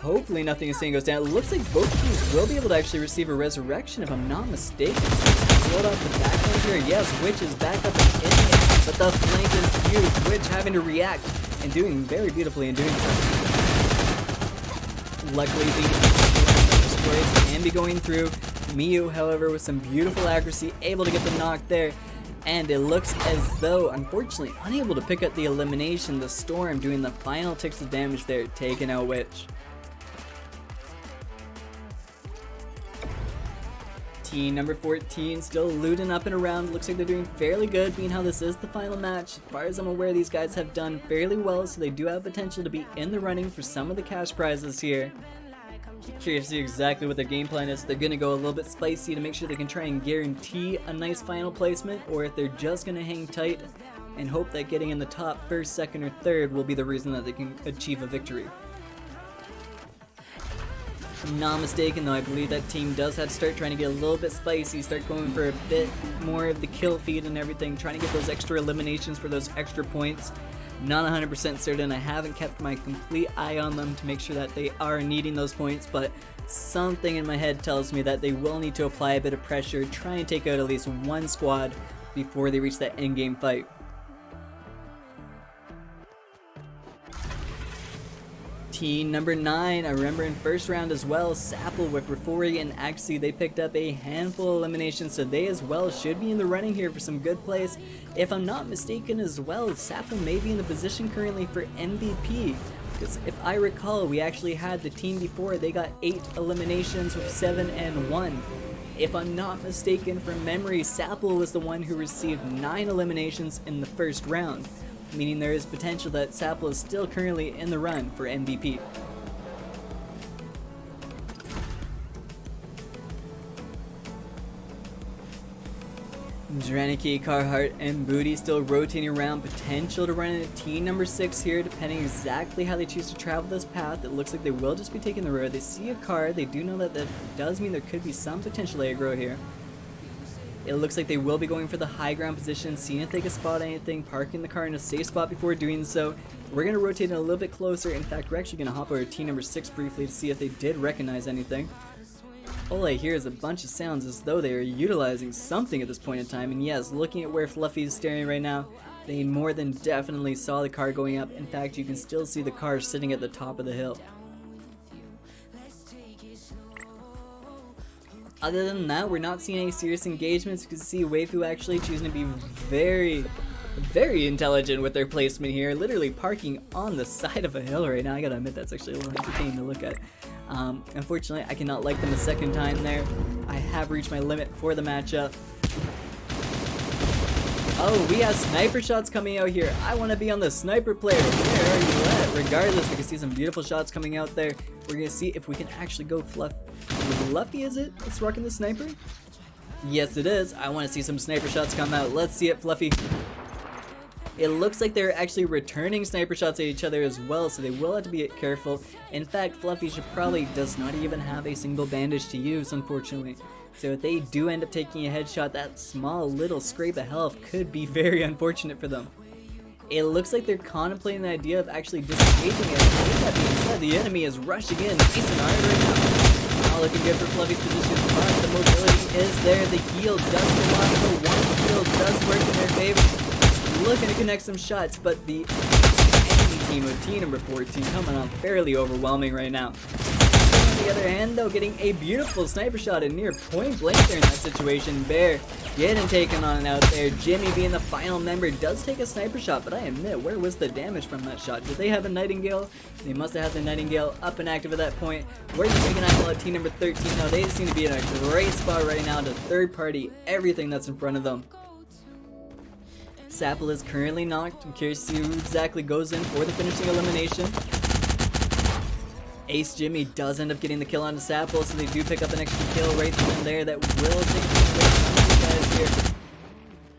Hopefully nothing insane goes down. It looks like both teams will be able to actually receive a resurrection if I'm not mistaken. Hold up the back end here. Yes, Witch is back up and in it, but the flank is huge. Witch having to react and doing very beautifully in doing so. Luckily the destroys can be going through. Miu, however, with some beautiful accuracy, able to get the knock there. And it looks as though, unfortunately, unable to pick up the elimination. The Storm doing the final ticks of damage there, taking out Witch. Team number 14 still looting up and around. Looks like they're doing fairly good, being how this is the final match. As far as I'm aware, these guys have done fairly well, so they do have potential to be in the running for some of the cash prizes here. Curious to see exactly what their game plan is. They're going to go a little bit spicy to make sure they can try and guarantee a nice final placement, or if they're just going to hang tight and hope that getting in the top first, second, or third will be the reason that they can achieve a victory. If I'm not mistaken though, I believe that team does have to start trying to get a little bit spicy, start going for a bit more of the kill feed and everything, trying to get those extra eliminations for those extra points. Not 100% certain, I haven't kept my complete eye on them to make sure that they are needing those points, but something in my head tells me that they will need to apply a bit of pressure, try and take out at least one squad before they reach that endgame fight. Team number 9, I remember in first round as well, Sapple with Rafori and Axie, they picked up a handful of eliminations, so they as well should be in the running here for some good plays. If I'm not mistaken as well, Sapple may be in the position currently for MVP, because if I recall, we actually had the team before, they got 8 eliminations with 7 and 1. If I'm not mistaken from memory, Sapple was the one who received 9 eliminations in the first round, meaning there is potential that Sapple is still currently in the run for MVP. Draniki, Carhartt, and Booty still rotating around. Potential to run into team number 6 here, depending exactly how they choose to travel this path. It looks like they will just be taking the road. They see a car. They do know that that does mean there could be some potential aggro here. It looks like they will be going for the high ground position, seeing if they can spot anything, parking the car in a safe spot before doing so. We're going to rotate it a little bit closer. In fact, we're actually going to hop over to team number 6 briefly to see if they did recognize anything. All I hear is a bunch of sounds as though they are utilizing something at this point in time, and yes, looking at where Fluffy is staring right now, they more than definitely saw the car going up. In fact, you can still see the car sitting at the top of the hill. Other than that, we're not seeing any serious engagements. You can see Waifu actually choosing to be very intelligent with their placement here, literally parking on the side of a hill right now. I gotta admit, that's actually a little entertaining to look at. Unfortunately, I cannot like them a second time there. I have reached my limit for the matchup. Oh, we have sniper shots coming out here. I want to be on the sniper player. Where are you at? Regardless, we can see some beautiful shots coming out there. We're going to see if we can actually go Fluffy, is it? That's rocking the sniper? Yes, it is. I want to see some sniper shots come out. Let's see it, Fluffy. It looks like they're actually returning sniper shots at each other as well, so they will have to be careful. In fact, Fluffy does not even have a single bandage to use, unfortunately. So if they do end up taking a headshot, that small little scrape of health could be very unfortunate for them. It looks like they're contemplating the idea of actually disengaging it. With that being said, the enemy is rushing in nice and hard right now. Not looking good for Fluffy's position, but the mobility is there. The heal does go on, the one heal does work in their favor. Looking to connect some shots, but the enemy team of team number 14 coming on fairly overwhelming right now. On the other hand, though, getting a beautiful sniper shot at near point blank there in that situation. Bear getting taken on out there. Jimmy, being the final member, does take a sniper shot, but I admit, where was the damage from that shot? Did they have a Nightingale? They must have had the Nightingale up and active at that point. Where's the big eyeball at team number 13? Now, they seem to be in a great spot right now to third party everything that's in front of them. Sapple is currently knocked. I'm curious to see who exactly goes in for the finishing elimination. Ace Jimmy does end up getting the kill on Sapple, so they do pick up an extra kill right then and there that will take the guys here.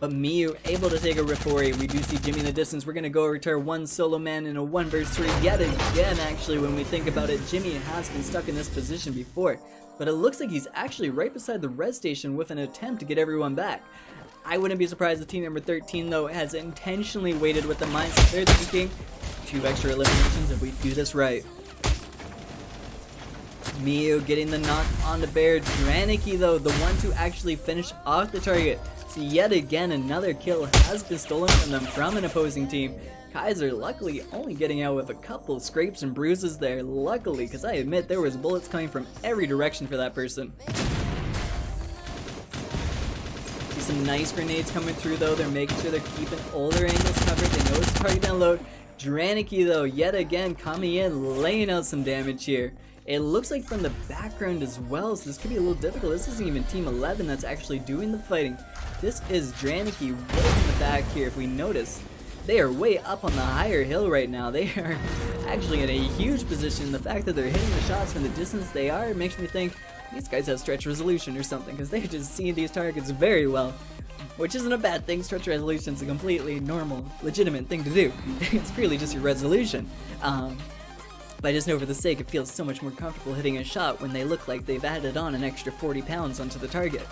But Miyu able to take a Ripori. We do see Jimmy in the distance. We're going to go over to our one solo man in a 1v3 yet again. Actually, when we think about it, Jimmy has been stuck in this position before, but it looks like he's actually right beside the res station with an attempt to get everyone back. I wouldn't be surprised if team number 13, though, has intentionally waited with the mindset they're thinking 2 extra eliminations if we do this right. Miyu getting the knock on the bear. Draniki, though, the one to actually finish off the target. So yet again, another kill has been stolen from them from an opposing team. Kaiser luckily only getting out with a couple scrapes and bruises there. Luckily, because I admit there was bullets coming from every direction for that person. Some nice grenades coming through, though. They're making sure they're keeping all their angles covered. They know it's a target download. Draniki, though, yet again coming in, laying out some damage here. It looks like from the background as well, so this could be a little difficult. This isn't even Team 11 that's actually doing the fighting. This is Draniki way in the back here. If we notice, they are way up on the higher hill right now. They are actually in a huge position. The fact that they're hitting the shots from the distance they are makes me think these guys have stretch resolution or something, because they're just seeing these targets very well, which isn't a bad thing. Stretch resolution is a completely normal, legitimate thing to do. It's purely just your resolution. But I just know for the sake, it feels so much more comfortable hitting a shot when they look like they've added on an extra 40 pounds onto the target.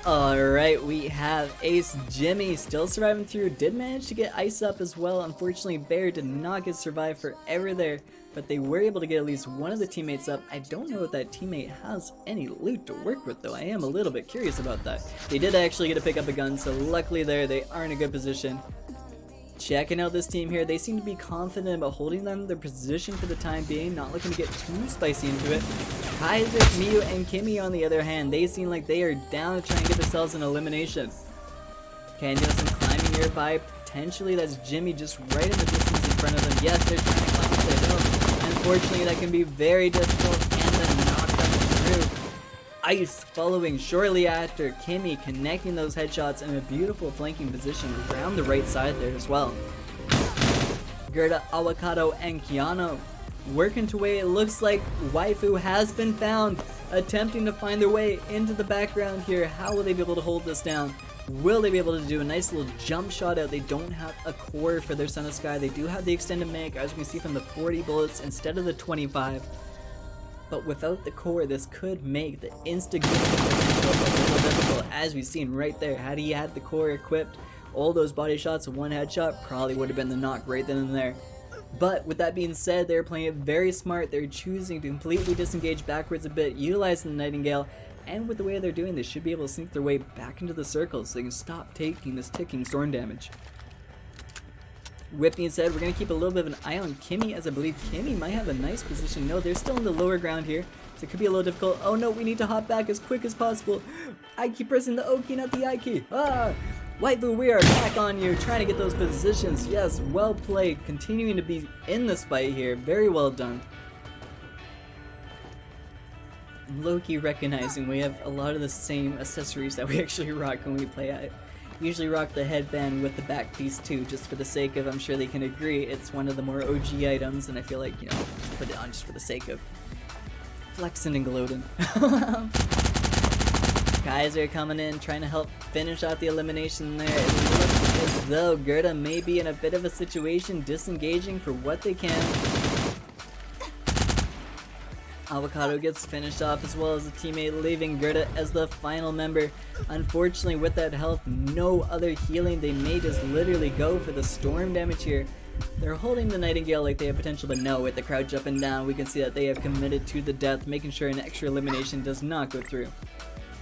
Alright, we have Ace Jimmy still surviving through. Did manage to get Ice up as well. Unfortunately, Bear did not get survived forever there, but they were able to get at least one of the teammates up. I don't know if that teammate has any loot to work with, though. I am a little bit curious about that. They did actually get to pick up a gun, so luckily there, they are in a good position. Checking out this team here, they seem to be confident about holding them their position for the time being, not looking to get too spicy into it. Kaiser, Miyu, and Kimmy on the other hand, they seem like they are down to try and get themselves an elimination. Canyon climbing nearby, potentially that's Jimmy just right in the distance in front of them. Yes, they're trying to climb up the hill. Unfortunately, that can be very difficult, and then knock them through. Ice following shortly after, Kimmy connecting those headshots in a beautiful flanking position around the right side there as well. Gerda, Awakato, and Keanu working to way. It looks like Waifu has been found, attempting to find their way into the background here. How will they be able to hold this down? Will they be able to do a nice little jump shot out? They don't have a core for their Son of Sky. They do have the extended mag, as you can see, from the 40 bullets instead of the 25. But without the core, this could make the insta-game potential a little difficult, as we've seen right there. Had he had the core equipped, all those body shots and one headshot probably would have been the knock right then and there. But with that being said, they're playing it very smart. They're choosing to completely disengage backwards a bit, utilizing the Nightingale, and with the way they're doing this, should be able to sneak their way back into the circle so they can stop taking this ticking storm damage. With being said, we're going to keep a little bit of an eye on Kimmy, as I believe Kimmy might have a nice position. No, they're still in the lower ground here, so it could be a little difficult. Oh no, we need to hop back as quick as possible. I keep pressing the O key, not the I key. Waifu, we are back on you, trying to get those positions. Yes, well played, continuing to be in this fight here. Very well done. Low-key recognizing we have a lot of the same accessories that we actually rock when we play. I usually rock the headband with the back piece too, just for the sake of, I'm sure they can agree, it's one of the more OG items, and I feel like, you know, just put it on just for the sake of flexing and gloating. Guys are coming in, trying to help finish out the elimination there. It looks as though Gerda may be in a bit of a situation, disengaging for what they can. Avocado gets finished off, as well as a teammate, leaving Gerda as the final member. Unfortunately, with that health, no other healing. They may just literally go for the storm damage here. They're holding the Nightingale like they have potential, but no, with the crouch up and down, we can see that they have committed to the death, making sure an extra elimination does not go through.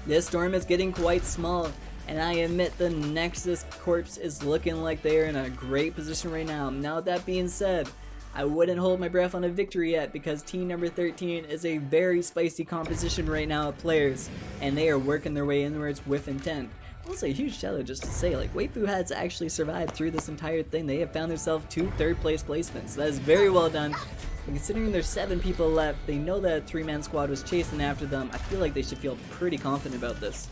This storm is getting quite small, and I admit the Nexus corpse is looking like they are in a great position right now. Now, with that being said, I wouldn't hold my breath on a victory yet, because team number 13 is a very spicy composition right now of players, and they are working their way inwards with intent. Also, a huge shout out just to say, like, Waifu has actually survived through this entire thing. They have found themselves 2 third place placements. That is very well done. And considering there's 7 people left, they know that a 3-man squad was chasing after them. I feel like they should feel pretty confident about this.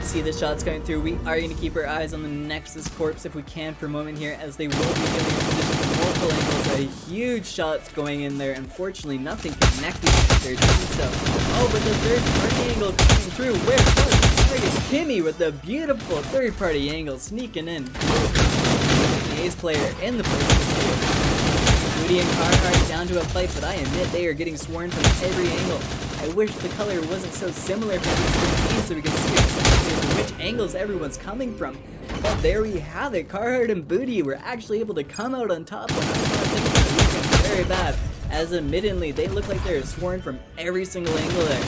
See the shots coming through. We are going to keep our eyes on the Nexus corpse if we can for a moment here, as they will be doing position from multiple angles. A huge shots going in there. Unfortunately, nothing connected with their team. So, oh, but the third party angle coming through. Where is Kimmy with the beautiful third party angle sneaking in? The ace player in the first. Moody and Carhartt down to a fight, but I admit they are getting swarmed from every angle. I wish the color wasn't so similar for these 2 teams so we can see exactly which angles everyone's coming from. But there we have it. Carhartt and Booty were actually able to come out on top when I thought things were looking very bad, as admittedly they look like they're swarmed from every single angle there.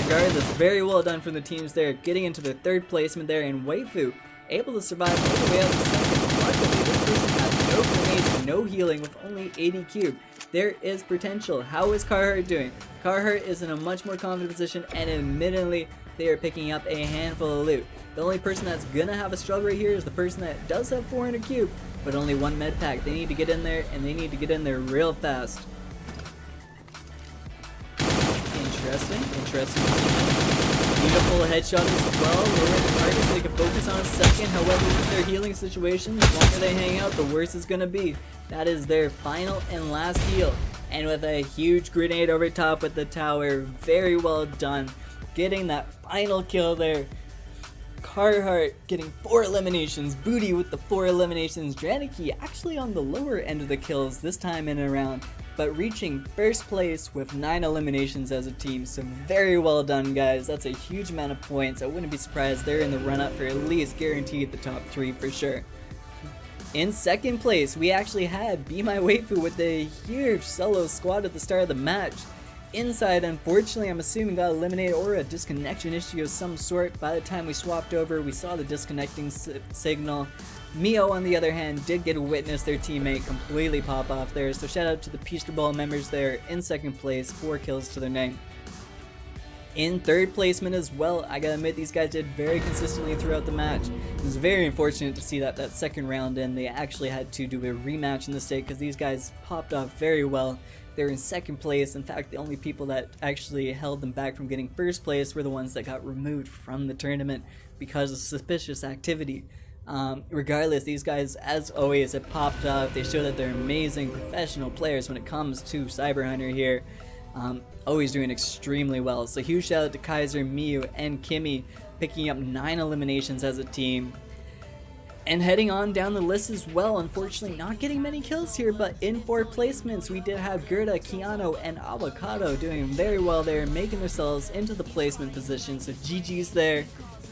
Regardless, very well done from the teams there, getting into their 3rd placement there, and Waifu able to survive all the way out to 2nd. Luckily, this person has no grenades, no healing, with only 80 cube. There is potential. How is Carhartt doing? Carhartt is in a much more confident position, and admittedly, they are picking up a handful of loot. The only person that's gonna have a struggle right here is the person that does have 400 cube, but only 1 med pack. They need to get in there, and they need to get in there real fast. Interesting. Beautiful headshot as well, lowering the target so they can focus on a second. However, with their healing situation, the longer they hang out, the worse it's gonna be. That is their final and last heal. And with a huge grenade over top with the tower, very well done. Getting that final kill there. Carhartt getting 4 eliminations, Booty with the 4 eliminations, Draniki actually on the lower end of the kills this time in a round, but reaching 1st place with 9 eliminations as a team. So very well done, guys. That's a huge amount of points. I wouldn't be surprised they're in the run-up for at least guaranteed the top 3 for sure. In 2nd place, we actually had Be My Waifu with a huge solo squad at the start of the match. Inside, unfortunately, I'm assuming got eliminated or a disconnection issue of some sort. By the time we swapped over, we saw the disconnecting signal. Mio, on the other hand, did get to witness their teammate completely pop off there, so shout out to the Peace Ball members there in 2nd place, 4 kills to their name. In 3rd placement as well, I gotta admit these guys did very consistently throughout the match. It was very unfortunate to see that 2nd round in, they actually had to do a rematch in the state because these guys popped off very well. They're in 2nd place. In fact, the only people that actually held them back from getting 1st place were the ones that got removed from the tournament because of suspicious activity. Regardless, these guys, as always, have popped off. They show that they're amazing professional players when it comes to Cyber Hunter here. Always doing extremely well. So huge shout out to Kaiser, Miyu, and Kimmy picking up 9 eliminations as a team. And heading on down the list as well, unfortunately not getting many kills here, but in 4 placements we did have Gerda, Keanu, and Avocado doing very well there, making themselves into the placement position, so GG's there.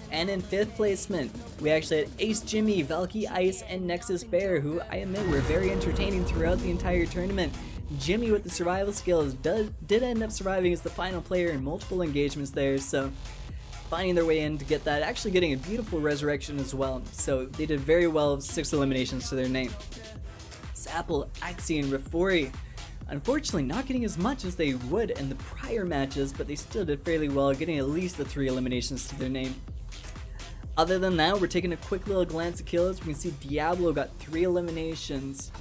And in 5th placement, we actually had Ace Jimmy, Valky Ice, and Nexus Bear, who I admit were very entertaining throughout the entire tournament. Jimmy with the survival skills did end up surviving as the final player in multiple engagements there, so finding their way in to get that, actually getting a beautiful resurrection as well. So they did very well, 6 eliminations to their name. Sapple, Axie, and Rafori, unfortunately not getting as much as they would in the prior matches, but they still did fairly well, getting at least the 3 eliminations to their name. Other than that, we're taking a quick little glance at kills. We can see Diablo got 3 eliminations.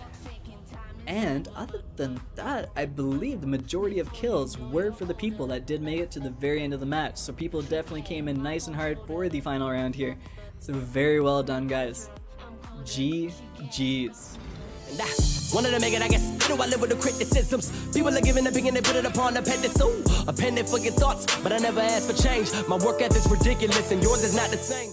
And other than that, I believe the majority of kills were for the people that did make it to the very end of the match. So people definitely came in nice and hard for the final round here. So very well done, guys. GG's. Wanted to make it, I guess. You know I live with the criticisms. People are giving opinion, they put it upon a pedestal. A pen for your thoughts, but I never asked for change. My work ethic's ridiculous and yours is not the same.